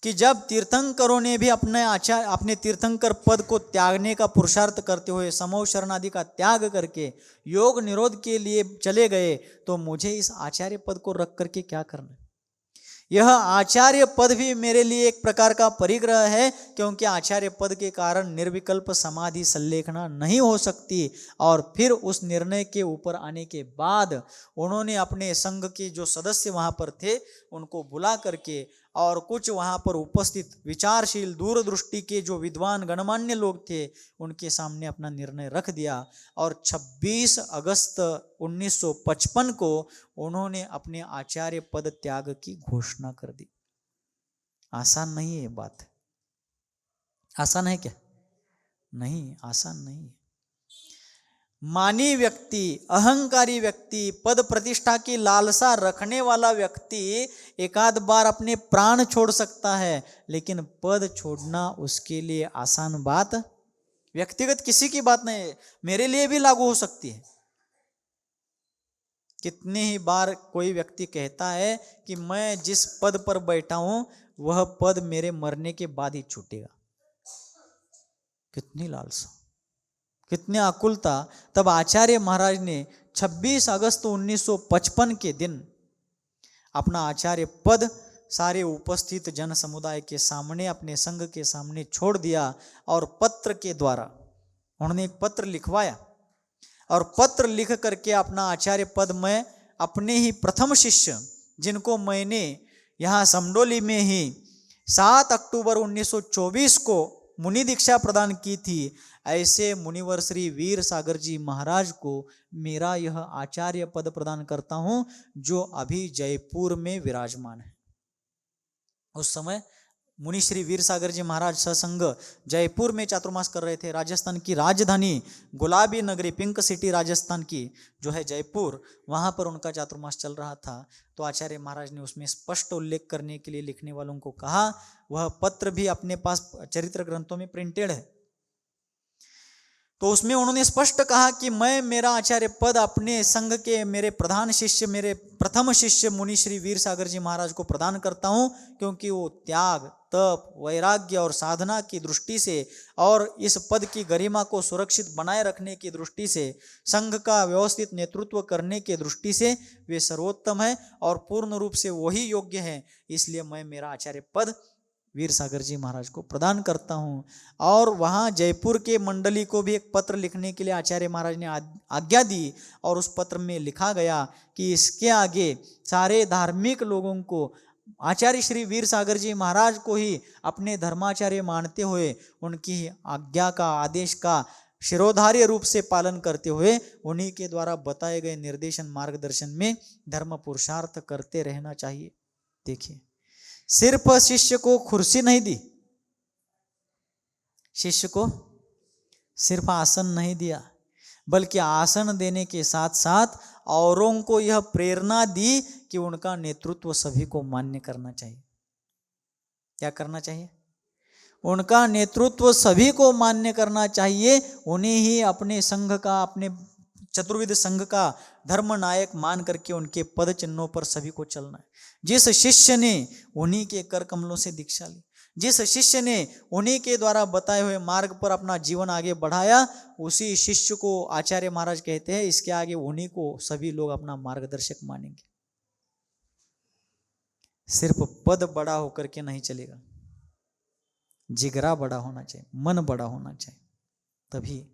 कि जब तीर्थंकरों ने भी अपने तीर्थंकर पद को त्यागने का पुरुषार्थ करते हुए समूह शरणादि का त्याग करके योग निरोध के लिए चले गए, तो मुझे इस आचार्य पद को रख करके क्या करना? यह आचार्य पद भी मेरे लिए एक प्रकार का परिग्रह है, क्योंकि आचार्य पद के कारण निर्विकल्प समाधि संलेखना नहीं हो सकती। और फिर उस निर्णय के ऊपर आने के बाद उन्होंने अपने संघ के जो सदस्य वहाँ पर थे उनको बुला करके और कुछ वहाँ पर उपस्थित विचारशील दूरदृष्टि के जो विद्वान गणमान्य लोग थे उनके सामने अपना निर्णय रख दिया। और 26 अगस्त 1955 को उन्होंने अपने आचार्य पद त्याग की घोषणा कर दी। आसान नहीं है ये बात। आसान है क्या? नहीं, आसान नहीं है। मानी व्यक्ति, अहंकारी व्यक्ति, पद प्रतिष्ठा की लालसा रखने वाला व्यक्ति एकाध बार अपने प्राण छोड़ सकता है, लेकिन पद छोड़ना उसके लिए आसान बात, व्यक्तिगत किसी की बात नहीं है, मेरे लिए भी लागू हो सकती है। कितने ही बार कोई व्यक्ति कहता है कि मैं जिस पद पर बैठा हूं वह पद मेरे मरने के बाद ही छूटेगा। कितनी लालसा, कितनी आकुलता। तब आचार्य महाराज ने 26 अगस्त 1955 के दिन अपना आचार्य पद सारे उपस्थित जन समुदाय के सामने, अपने संघ के सामने छोड़ दिया। और पत्र के द्वारा उन्होंने एक पत्र लिखवाया और पत्र लिख करके अपना आचार्य पद में अपने ही प्रथम शिष्य, जिनको मैंने यहाँ समडोली में ही 7 अक्टूबर 1924 को मुनि दीक्षा प्रदान की थी, ऐसे मुनिवर श्री वीर सागर जी महाराज को मेरा यह आचार्य पद प्रदान करता हूं, जो अभी जयपुर में विराजमान है। उस समय मुनि श्री वीर सागर जी महाराज सत्संग जयपुर में चातुर्मास कर रहे थे। राजस्थान की राजधानी गुलाबी नगरी, पिंक सिटी राजस्थान की जो है जयपुर, वहाँ पर उनका चातुर्मास चल रहा था। तो आचार्य महाराज ने उसमें स्पष्ट उल्लेख करने के लिए लिखने वालों को कहा, वह पत्र भी अपने पास चरित्र ग्रंथों में प्रिंटेड है, तो उसमें उन्होंने स्पष्ट कहा कि मैं मेरा आचार्य पद अपने संघ के मेरे प्रधान शिष्य, मेरे प्रथम शिष्य मुनि श्री वीर सागर जी महाराज को प्रदान करता हूं, क्योंकि वो त्याग, तप, वैराग्य और साधना की दृष्टि से और इस पद की गरिमा को सुरक्षित बनाए रखने की दृष्टि से, संघ का व्यवस्थित नेतृत्व करने की दृष्टि से वे सर्वोत्तम है और पूर्ण रूप से वही योग्य है। इसलिए मैं मेरा आचार्य पद वीर सागर जी महाराज को प्रदान करता हूं। और वहाँ जयपुर के मंडली को भी एक पत्र लिखने के लिए आचार्य महाराज ने आज्ञा दी, और उस पत्र में लिखा गया कि इसके आगे सारे धार्मिक लोगों को आचार्य श्री वीर सागर जी महाराज को ही अपने धर्माचार्य मानते हुए उनकी आज्ञा का, आदेश का शिरोधार्य रूप से पालन करते हुए उन्हीं के द्वारा बताए गए निर्देशन मार्गदर्शन में धर्म पुरुषार्थ करते रहना चाहिए। देखिए, सिर्फ शिष्य को कुर्सी नहीं दी, शिष्य को सिर्फ आसन नहीं दिया, बल्कि आसन देने के साथ साथ औरों को यह प्रेरणा दी कि उनका नेतृत्व सभी को मान्य करना चाहिए। क्या करना चाहिए? उनका नेतृत्व सभी को मान्य करना चाहिए। उन्हें ही अपने संघ का, अपने चतुर्विध संघ का धर्म नायक मान करके उनके पद चिन्हों पर सभी को चलना है। जिस शिष्य ने उन्हीं के कर कमलों से दीक्षा ली, जिस शिष्य ने उन्हीं के द्वारा बताए हुए मार्ग पर अपना जीवन आगे बढ़ाया, उसी शिष्य को आचार्य महाराज कहते हैं, इसके आगे उन्हीं को सभी लोग अपना मार्गदर्शक मानेंगे। सिर्फ पद बड़ा होकर के नहीं चलेगा, जिगरा बड़ा होना चाहिए, मन बड़ा होना चाहिए। तभी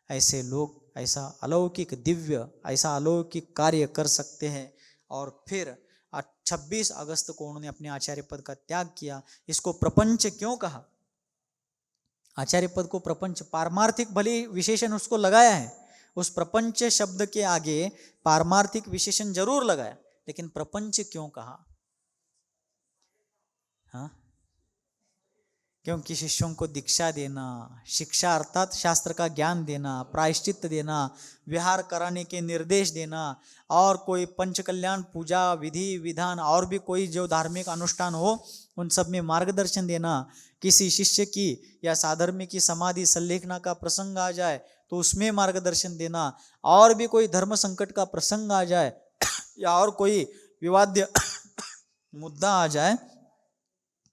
ऐसे लोग ऐसा अलौकिक दिव्य, ऐसा अलौकिक कार्य कर सकते हैं। और फिर 26 अगस्त को उन्होंने अपने आचार्य पद का त्याग किया। इसको प्रपंच क्यों कहा? आचार्य पद को प्रपंच, पारमार्थिक भले विशेषण उसको लगाया है, उस प्रपंच शब्द के आगे पारमार्थिक विशेषण जरूर लगाया, लेकिन प्रपंच क्यों कहा? हाँ, क्योंकि शिष्यों को दीक्षा देना, शिक्षा अर्थात शास्त्र का ज्ञान देना, प्रायश्चित देना, विहार कराने के निर्देश देना, और कोई पंचकल्याण पूजा विधि विधान और भी कोई जो धार्मिक अनुष्ठान हो उन सब में मार्गदर्शन देना। किसी शिष्य की या साधर्मी की समाधि संलेखना का प्रसंग आ जाए तो उसमें मार्गदर्शन देना, और भी कोई धर्म संकट का प्रसंग आ जाए या और कोई विवाद्य मुद्दा आ जाए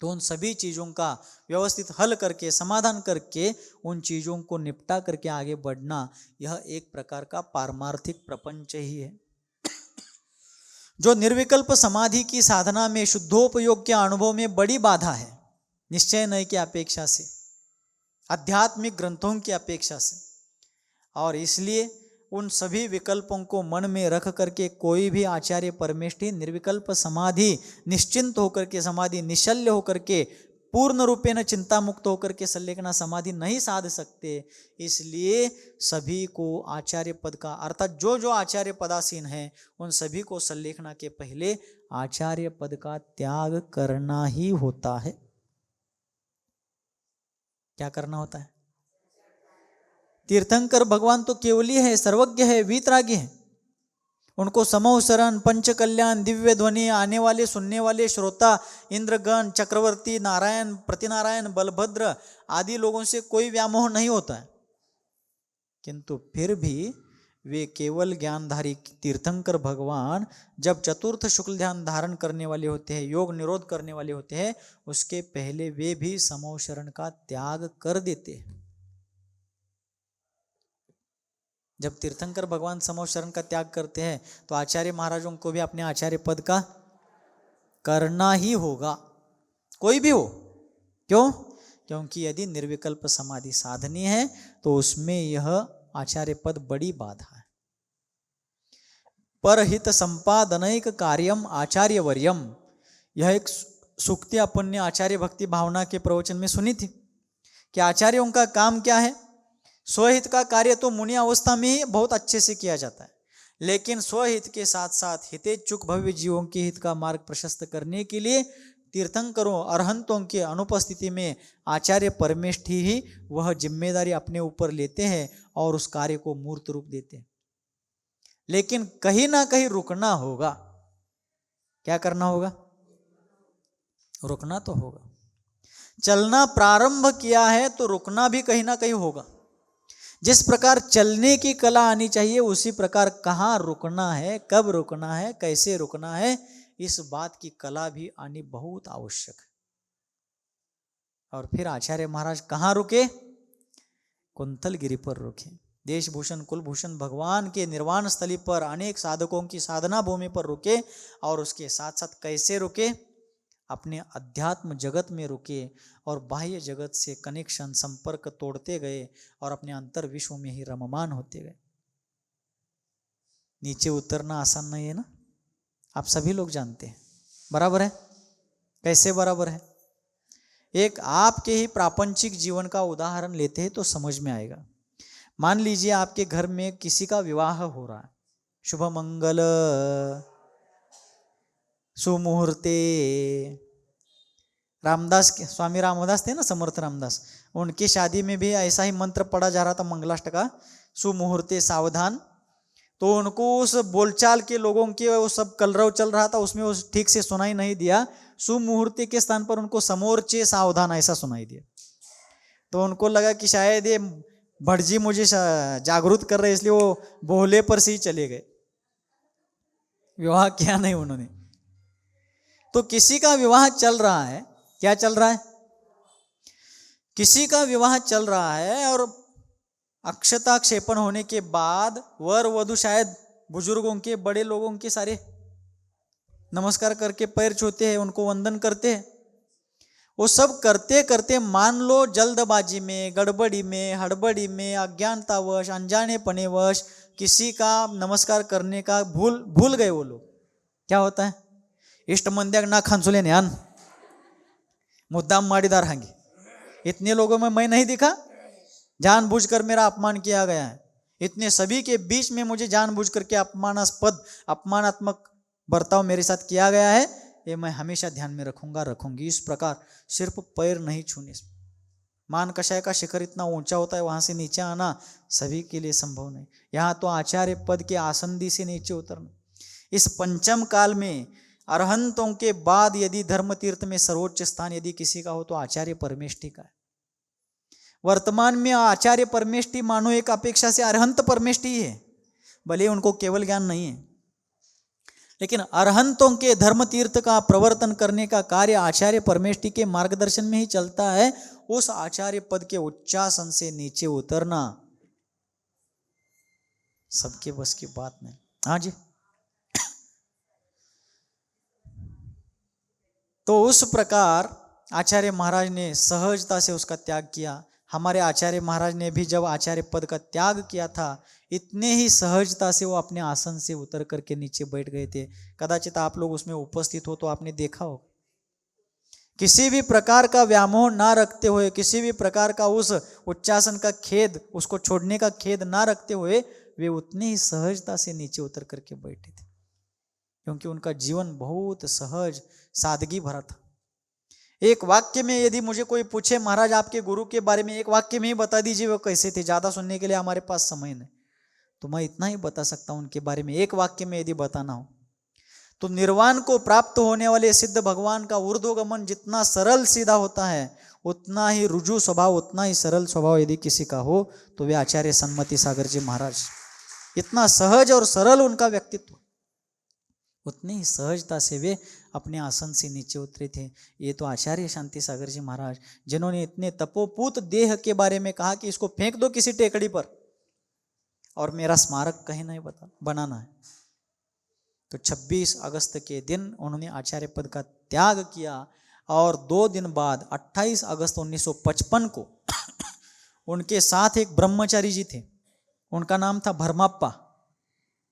तो उन सभी चीज़ों का व्यवस्थित हल करके, समाधान करके, उन चीज़ों को निपटा करके आगे बढ़ना, यह एक प्रकार का पारमार्थिक प्रपंच ही है, जो निर्विकल्प समाधि की साधना में शुद्धोपयोग के अनुभव में बड़ी बाधा है, निश्चय नहीं की अपेक्षा से, आध्यात्मिक ग्रंथों की अपेक्षा से। और इसलिए उन सभी विकल्पों को मन में रख करके कोई भी आचार्य परमेष्ठी निर्विकल्प समाधि, निश्चिंत होकर के समाधि, निशल्य होकर के, पूर्ण रूपेण चिंता मुक्त होकर के संलेखना समाधि नहीं साध सकते। इसलिए सभी को आचार्य पद का, अर्थात जो जो आचार्य पदासीन है उन सभी को संलेखना के पहले आचार्य पद का त्याग करना ही होता है। क्या करना होता है? तीर्थंकर भगवान तो केवली है, सर्वज्ञ है, वीतरागी है। उनको समूह शरण, पंच कल्याण, दिव्य ध्वनि, आने वाले सुनने वाले श्रोता, इंद्रगण, चक्रवर्ती, नारायण, प्रतिनारायण, बलभद्र आदि लोगों से कोई व्यामोह नहीं होता है। किंतु फिर भी वे केवल ज्ञानधारी तीर्थंकर भगवान जब चतुर्थ शुक्ल ध्यान धारण करने वाले होते हैं, योग निरोध करने वाले होते हैं, उसके पहले वे भी समूह शरण का त्याग कर देते हैं। जब तीर्थंकर भगवान समूह शरण का त्याग करते हैं तो आचार्य महाराजों को भी अपने आचार्य पद का करना ही होगा, कोई भी हो। क्यों? क्योंकि यदि निर्विकल्प समाधि साधनी है तो उसमें यह आचार्य पद बड़ी बाधा है। परहित संपादनैक कार्यम आचार्यवर्यम, यह एक सूक्ति अपन ने आचार्य भक्ति भावना के प्रवचन में सुनी थी कि आचार्यों का काम क्या है। स्वहित का कार्य तो मुनि अवस्था में ही बहुत अच्छे से किया जाता है, लेकिन स्वहित के साथ साथ हितेच्छुक भव्य जीवों के हित का मार्ग प्रशस्त करने के लिए तीर्थंकरों अरहंतों के अनुपस्थिति में आचार्य परमेष्ठी ही वह जिम्मेदारी अपने ऊपर लेते हैं और उस कार्य को मूर्त रूप देते हैं। लेकिन कहीं ना कहीं रुकना होगा। क्या करना होगा? रुकना तो होगा। चलना प्रारंभ किया है तो रुकना भी कहीं ना कहीं होगा। जिस प्रकार चलने की कला आनी चाहिए, उसी प्रकार कहाँ रुकना है, कब रुकना है, कैसे रुकना है, इस बात की कला भी आनी बहुत आवश्यक है। और फिर आचार्य महाराज कहाँ रुके? कुंतलगिरी पर रुके। देशभूषण कुलभूषण भगवान के निर्वाण स्थली पर अनेक साधकों की साधना भूमि पर रुके, और उसके साथ साथ कैसे रुके? अपने अध्यात्म जगत में रुके और बाह्य जगत से कनेक्शन, संपर्क तोड़ते गए और अपने अंतर विश्व में ही रममान होते गए। नीचे उतरना आसान नहीं है ना, आप सभी लोग जानते हैं। बराबर है? कैसे बराबर है? एक आपके ही प्रापंचिक जीवन का उदाहरण लेते हैं तो समझ में आएगा। मान लीजिए आपके घर में किसी का विवाह हो रहा है, शुभ मंगल, सुमुहूर्ते। रामदास के स्वामी रामदास थे ना, समर्थ रामदास, उनकी शादी में भी ऐसा ही मंत्र पढ़ा जा रहा था मंगलाष्ट का, सुमुहूर्ते सावधान। तो उनको उस बोलचाल के लोगों के वो सब कलरव चल रहा था, उसमें वो ठीक से सुनाई नहीं दिया। सुमुहूर्ते के स्थान पर उनको समोर्चे सावधान ऐसा सुनाई दिया। तो उनको लगा कि शायद ये भटजी मुझे जागरूक कर रहे, इसलिए वो बोले पर से ही चले गए, विवाह किया नहीं उन्होंने। तो किसी का विवाह चल रहा है, क्या चल रहा है, किसी का विवाह चल रहा है और अक्षता क्षेपण होने के बाद वर वधु शायद बुजुर्गों के, बड़े लोगों के सारे नमस्कार करके पैर छूते हैं, उनको वंदन करते हैं। वो सब करते करते मान लो जल्दबाजी में, गड़बड़ी में, हड़बड़ी में, अज्ञानतावश, अनजानेपनेवश किसी का नमस्कार करने का भूल गए वो लोग। क्या होता है, इष्ट मंद्याग ना खांसुले न्यान मुद्दाम माड़ीदार हांगे। इतने लोगों में मैं नहीं दिखा, जानबूझकर मेरा अपमान किया गया है, इतने सभी के बीच में मुझे जानबूझ करके अपमानास्पद, अपमानात्मक बर्ताव मेरे साथ किया गया है, ये मैं हमेशा ध्यान में रखूंगी। इस प्रकार सिर्फ पैर नहीं छूने, मान कषाय का शिखर इतना ऊंचा होता है, वहां से नीचे आना सभी के लिए संभव नहीं। यहाँ तो आचार्य पद के आसंदी से नीचे उतरना। इस पंचम काल में अरहंतों के बाद यदि धर्म तीर्थ में सर्वोच्च स्थान यदि किसी का हो तो आचार्य परमेष्ठी का है। वर्तमान में आचार्य परमेष्ठी मानो एक अपेक्षा से अरहंत परमेष्ठी है, भले उनको केवल ज्ञान नहीं है, लेकिन अरहंतों के धर्म तीर्थ का प्रवर्तन करने का कार्य आचार्य परमेष्ठी के मार्गदर्शन में ही चलता है। उस आचार्य पद के उच्चासन से नीचे उतरना सबके बस की बात नहीं। हाँ जी, तो उस प्रकार आचार्य महाराज ने सहजता से उसका त्याग किया। हमारे आचार्य महाराज ने भी जब आचार्य पद का त्याग किया था, इतने ही सहजता से वो अपने आसन से उतर करके नीचे बैठ गए थे। कदाचित आप लोग उसमें उपस्थित हो तो आपने देखा हो, किसी भी प्रकार का व्यामोह ना रखते हुए, किसी भी प्रकार का उस उच्चासन का खेद, उसको छोड़ने का खेद ना रखते हुए वे उतनी ही सहजता से नीचे उतर करके बैठे थे, क्योंकि उनका जीवन बहुत सहज सादगी भरा था। एक वाक्य में यदि मुझे कोई पूछे महाराज आपके गुरु के बारे में एक वाक्य में ही बता दीजिए वो कैसे थे, ज्यादा सुनने के लिए हमारे पास समय नहीं, तो मैं इतना ही बता सकता हूं उनके बारे में। एक वाक्य में यदि बताना हो तो निर्वाण को प्राप्त होने वाले सिद्ध भगवान का ऊर्ध्वगमन जितना सरल सीधा होता है, उतना ही रुजु स्वभाव, उतना ही सरल स्वभाव यदि किसी का हो तो वे आचार्य सन्मति सागर जी महाराज। इतना सहज और सरल उनका व्यक्तित्व, उतनी ही सहजता से वे अपने आसन से नीचे उतरे थे। ये तो आचार्य शांति सागर जी महाराज, जिन्होंने इतने तपोपूत देह के बारे में कहा कि इसको फेंक दो किसी टेकड़ी पर और मेरा स्मारक कहीं नहीं बनाना है। तो 26 अगस्त के दिन उन्होंने आचार्य पद का त्याग किया और 2 दिन बाद 28 अगस्त 1955 को उनके साथ एक ब्रह्मचारी जी थे, उनका नाम था भरमाप्पा।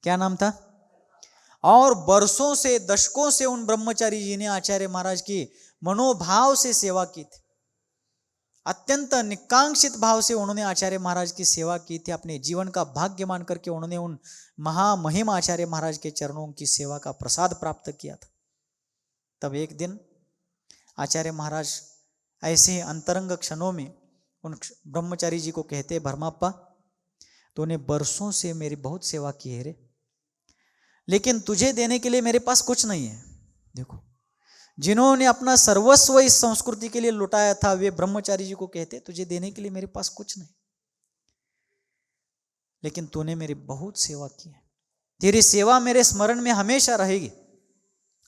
क्या नाम था? और वर्षों से, दशकों से उन ब्रह्मचारी जी ने आचार्य महाराज की मनोभाव से सेवा की थी। अत्यंत निकांक्षित भाव से उन्होंने आचार्य महाराज की सेवा की थी। अपने जीवन का भाग्य मान करके उन्होंने उन महामहिम आचार्य महाराज के चरणों की सेवा का प्रसाद प्राप्त किया था। तब एक दिन आचार्य महाराज ऐसे ही अंतरंग क्षणों में उन ब्रह्मचारी जी को कहते, भरमाप्पा तूने वर्षों से मेरी बहुत सेवा की है रे, लेकिन तुझे देने के लिए मेरे पास कुछ नहीं है। देखो, जिन्होंने अपना सर्वस्व इस संस्कृति के लिए लुटाया था, वे ब्रह्मचारी जी को कहते तुझे देने के लिए मेरे पास कुछ नहीं, लेकिन तूने मेरी बहुत सेवा की है, तेरी सेवा मेरे स्मरण में हमेशा रहेगी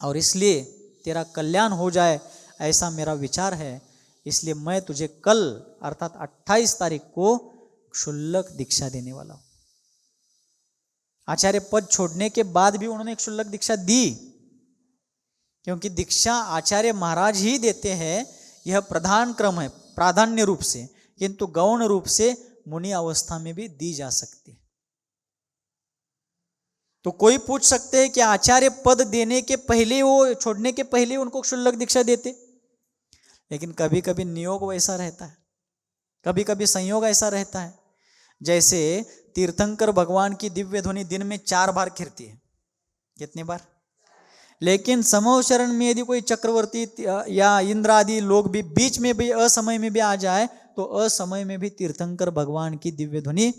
और इसलिए तेरा कल्याण हो जाए ऐसा मेरा विचार है। इसलिए मैं तुझे कल अर्थात 28 तारीख को क्षुल्लक दीक्षा देने वाला हूं। आचार्य पद छोड़ने के बाद भी उन्होंने एक क्षुल्लक दीक्षा दी, क्योंकि दीक्षा आचार्य महाराज ही देते हैं। यह प्रधान क्रम है प्राधान्य रूप से, किंतु गौण रूप से मुनि अवस्था में भी दी जा सकती है। तो कोई पूछ सकते हैं कि आचार्य पद देने के पहले, वो छोड़ने के पहले उनको क्षुल्लक दीक्षा देते, लेकिन कभी कभी नियोग वैसा रहता है, कभी कभी संयोग ऐसा रहता है। जैसे तीर्थंकर भगवान की दिव्य ध्वनि दिन में 4 बार खिरती है। कितनी बार? लेकिन समूह शरण में यदि कोई चक्रवर्ती या इंद्र आदि लोग भी बीच में भी असमय में भी आ जाए तो असमय में भी तीर्थंकर भगवान की दिव्य ध्वनि,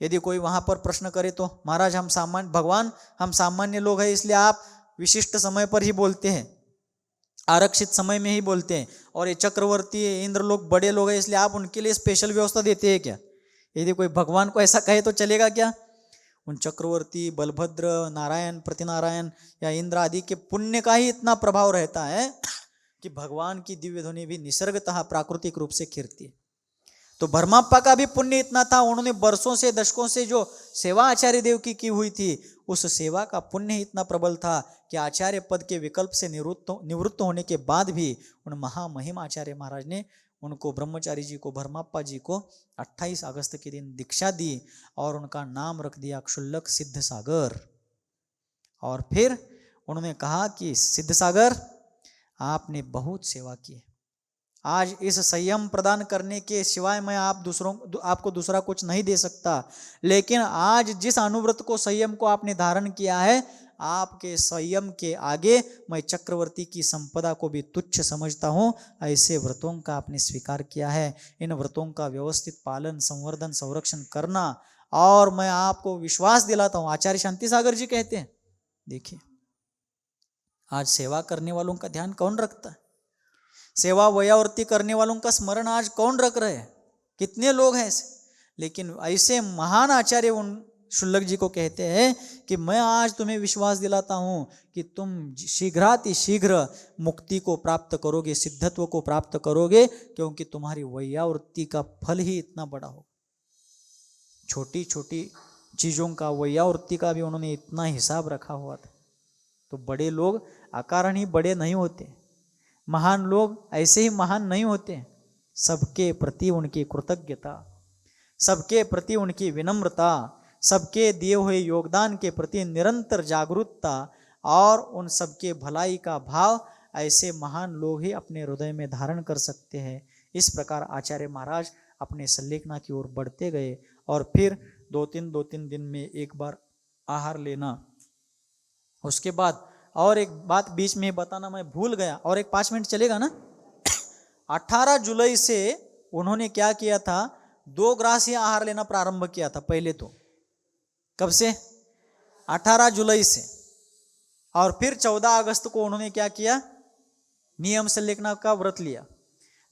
यदि कोई वहां पर प्रश्न करे तो महाराज हम सामान्य भगवान हम सामान्य लोग हैं इसलिए आप विशिष्ट समय पर ही बोलते हैं, आरक्षित समय में ही बोलते हैं, और ये चक्रवर्ती इंद्र लोग बड़े लोग हैं इसलिए आप उनके लिए स्पेशल व्यवस्था देते हैं क्या? यदि कोई भगवान को ऐसा कहे तो चलेगा क्या? उन चक्रवर्ती बलभद्र नारायण प्रतिनारायण या इंद्र आदि के पुण्य का ही इतना प्रभाव रहता है कि भगवान की दिव्य ध्वनि भी निसर्गतः प्राकृतिक रूप से खिरती है। तो भरमाप्पा का भी पुण्य इतना था, उन्होंने वर्षों से दशकों से जो सेवा आचार्य देव की हुई थी उस सेवा का पुण्य इतना प्रबल था कि आचार्य पद के विकल्प से निवृत्त होने के बाद भी उन महामहिम आचार्य महाराज ने उनको ब्रह्मचारी जी को भरमाप्पा जी को 28 अगस्त के दिन दीक्षा दी और उनका नाम रख दिया क्षुल्लक सिद्ध सागर। और फिर उन्होंने कहा कि सिद्ध सागर आपने बहुत सेवा की, आज इस संयम प्रदान करने के सिवाय मैं आपको दूसरा कुछ नहीं दे सकता, लेकिन आज जिस अनुव्रत को संयम को आपने धारण किया है आपके संयम के आगे मैं चक्रवर्ती की संपदा को भी तुच्छ समझता हूँ। ऐसे व्रतों का आपने स्वीकार किया है, इन व्रतों का व्यवस्थित पालन संवर्धन संरक्षण करना, और मैं आपको विश्वास दिलाता हूँ। आचार्य शांति सागर जी कहते हैं, देखिए आज सेवा करने वालों का ध्यान कौन रखता है, सेवा वयावर्ती करने वालों का स्मरण आज कौन रख रहे हैं, कितने लोग हैं ऐसे। लेकिन ऐसे महान आचार्य उन शुल्लक जी को कहते हैं कि मैं आज तुम्हें विश्वास दिलाता हूं कि तुम शीघ्र मुक्ति को प्राप्त करोगे, सिद्धत्व को प्राप्त करोगे, क्योंकि तुम्हारी वयावर्ती का फल ही इतना बड़ा हो। छोटी छोटी चीजों का वयावर्ती का भी उन्होंने इतना हिसाब रखा हुआ था। तो बड़े लोग अकारण ही बड़े नहीं होते, महान लोग ऐसे ही महान नहीं होते। सबके प्रति उनकी कृतज्ञता, सबके प्रति उनकी विनम्रता, सबके दिए हुए योगदान के प्रति निरंतर जागरूकता और उन सबके भलाई का भाव ऐसे महान लोग ही अपने हृदय में धारण कर सकते हैं। इस प्रकार आचार्य महाराज अपने संलेखना की ओर बढ़ते गए और फिर दो तीन दिन में एक बार आहार लेना। उसके बाद और एक बात बीच में बताना मैं भूल गया, और एक 5 मिनट चलेगा ना। 18 जुलाई से उन्होंने क्या किया था, 2 ग्रास ही आहार लेना प्रारंभ किया था पहले तो। कब से? 18 जुलाई से। और फिर 14 अगस्त को उन्होंने क्या किया, नियम संलेखना का व्रत लिया।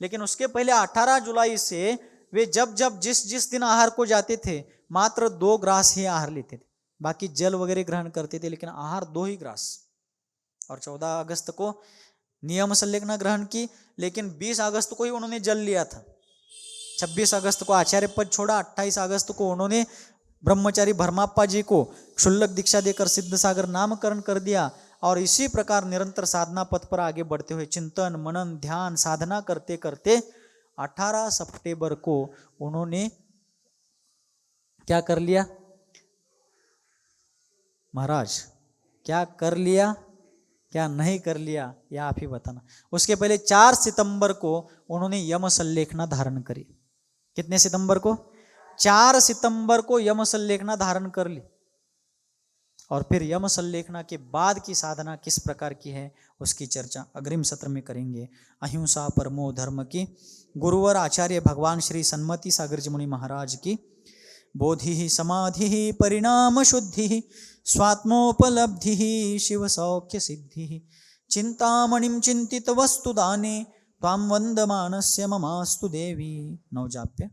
लेकिन उसके पहले 18 जुलाई से वे जब जिस दिन आहार को जाते थे मात्र 2 ग्रास ही आहार लेते थे, बाकी जल वगैरह ग्रहण करते थे, लेकिन आहार 2 ही ग्रास। और 14 अगस्त को नियम संलेखना ग्रहण की, लेकिन 20 अगस्त को ही उन्होंने जल लिया था। 26 अगस्त को आचार्य पद छोड़ा, 28 अगस्त को उन्होंने ब्रह्मचारी भरमाप्पा जी को क्षुल्लक दीक्षा देकर सिद्ध सागर नामकरण कर दिया। और इसी प्रकार निरंतर साधना पथ पर आगे बढ़ते हुए चिंतन मनन ध्यान साधना करते करते 18 सितंबर को उन्होंने क्या कर लिया महाराज, क्या कर लिया क्या नहीं कर लिया, यह आप ही बताना। उसके पहले 4 सितंबर को उन्होंने यम संलेखना धारण करी। कितने सितंबर को? 4 सितंबर को यम संलेखना धारण कर ली। और फिर यम संलेखना के बाद की साधना किस प्रकार की है उसकी चर्चा अग्रिम सत्र में करेंगे। अहिंसा परमो धर्म की गुरुवर आचार्य भगवान श्री सन्मति सागर जी मुनि महाराज की। बोधि समाधि परिणाम शुद्धि स्वात्मोपलब्धि शिव सौख्य सिद्धि चिंतामणिं चिंतित वस्तु दाने त्वां वंदमानस्य ममास्तु देवी। नवजाप्य।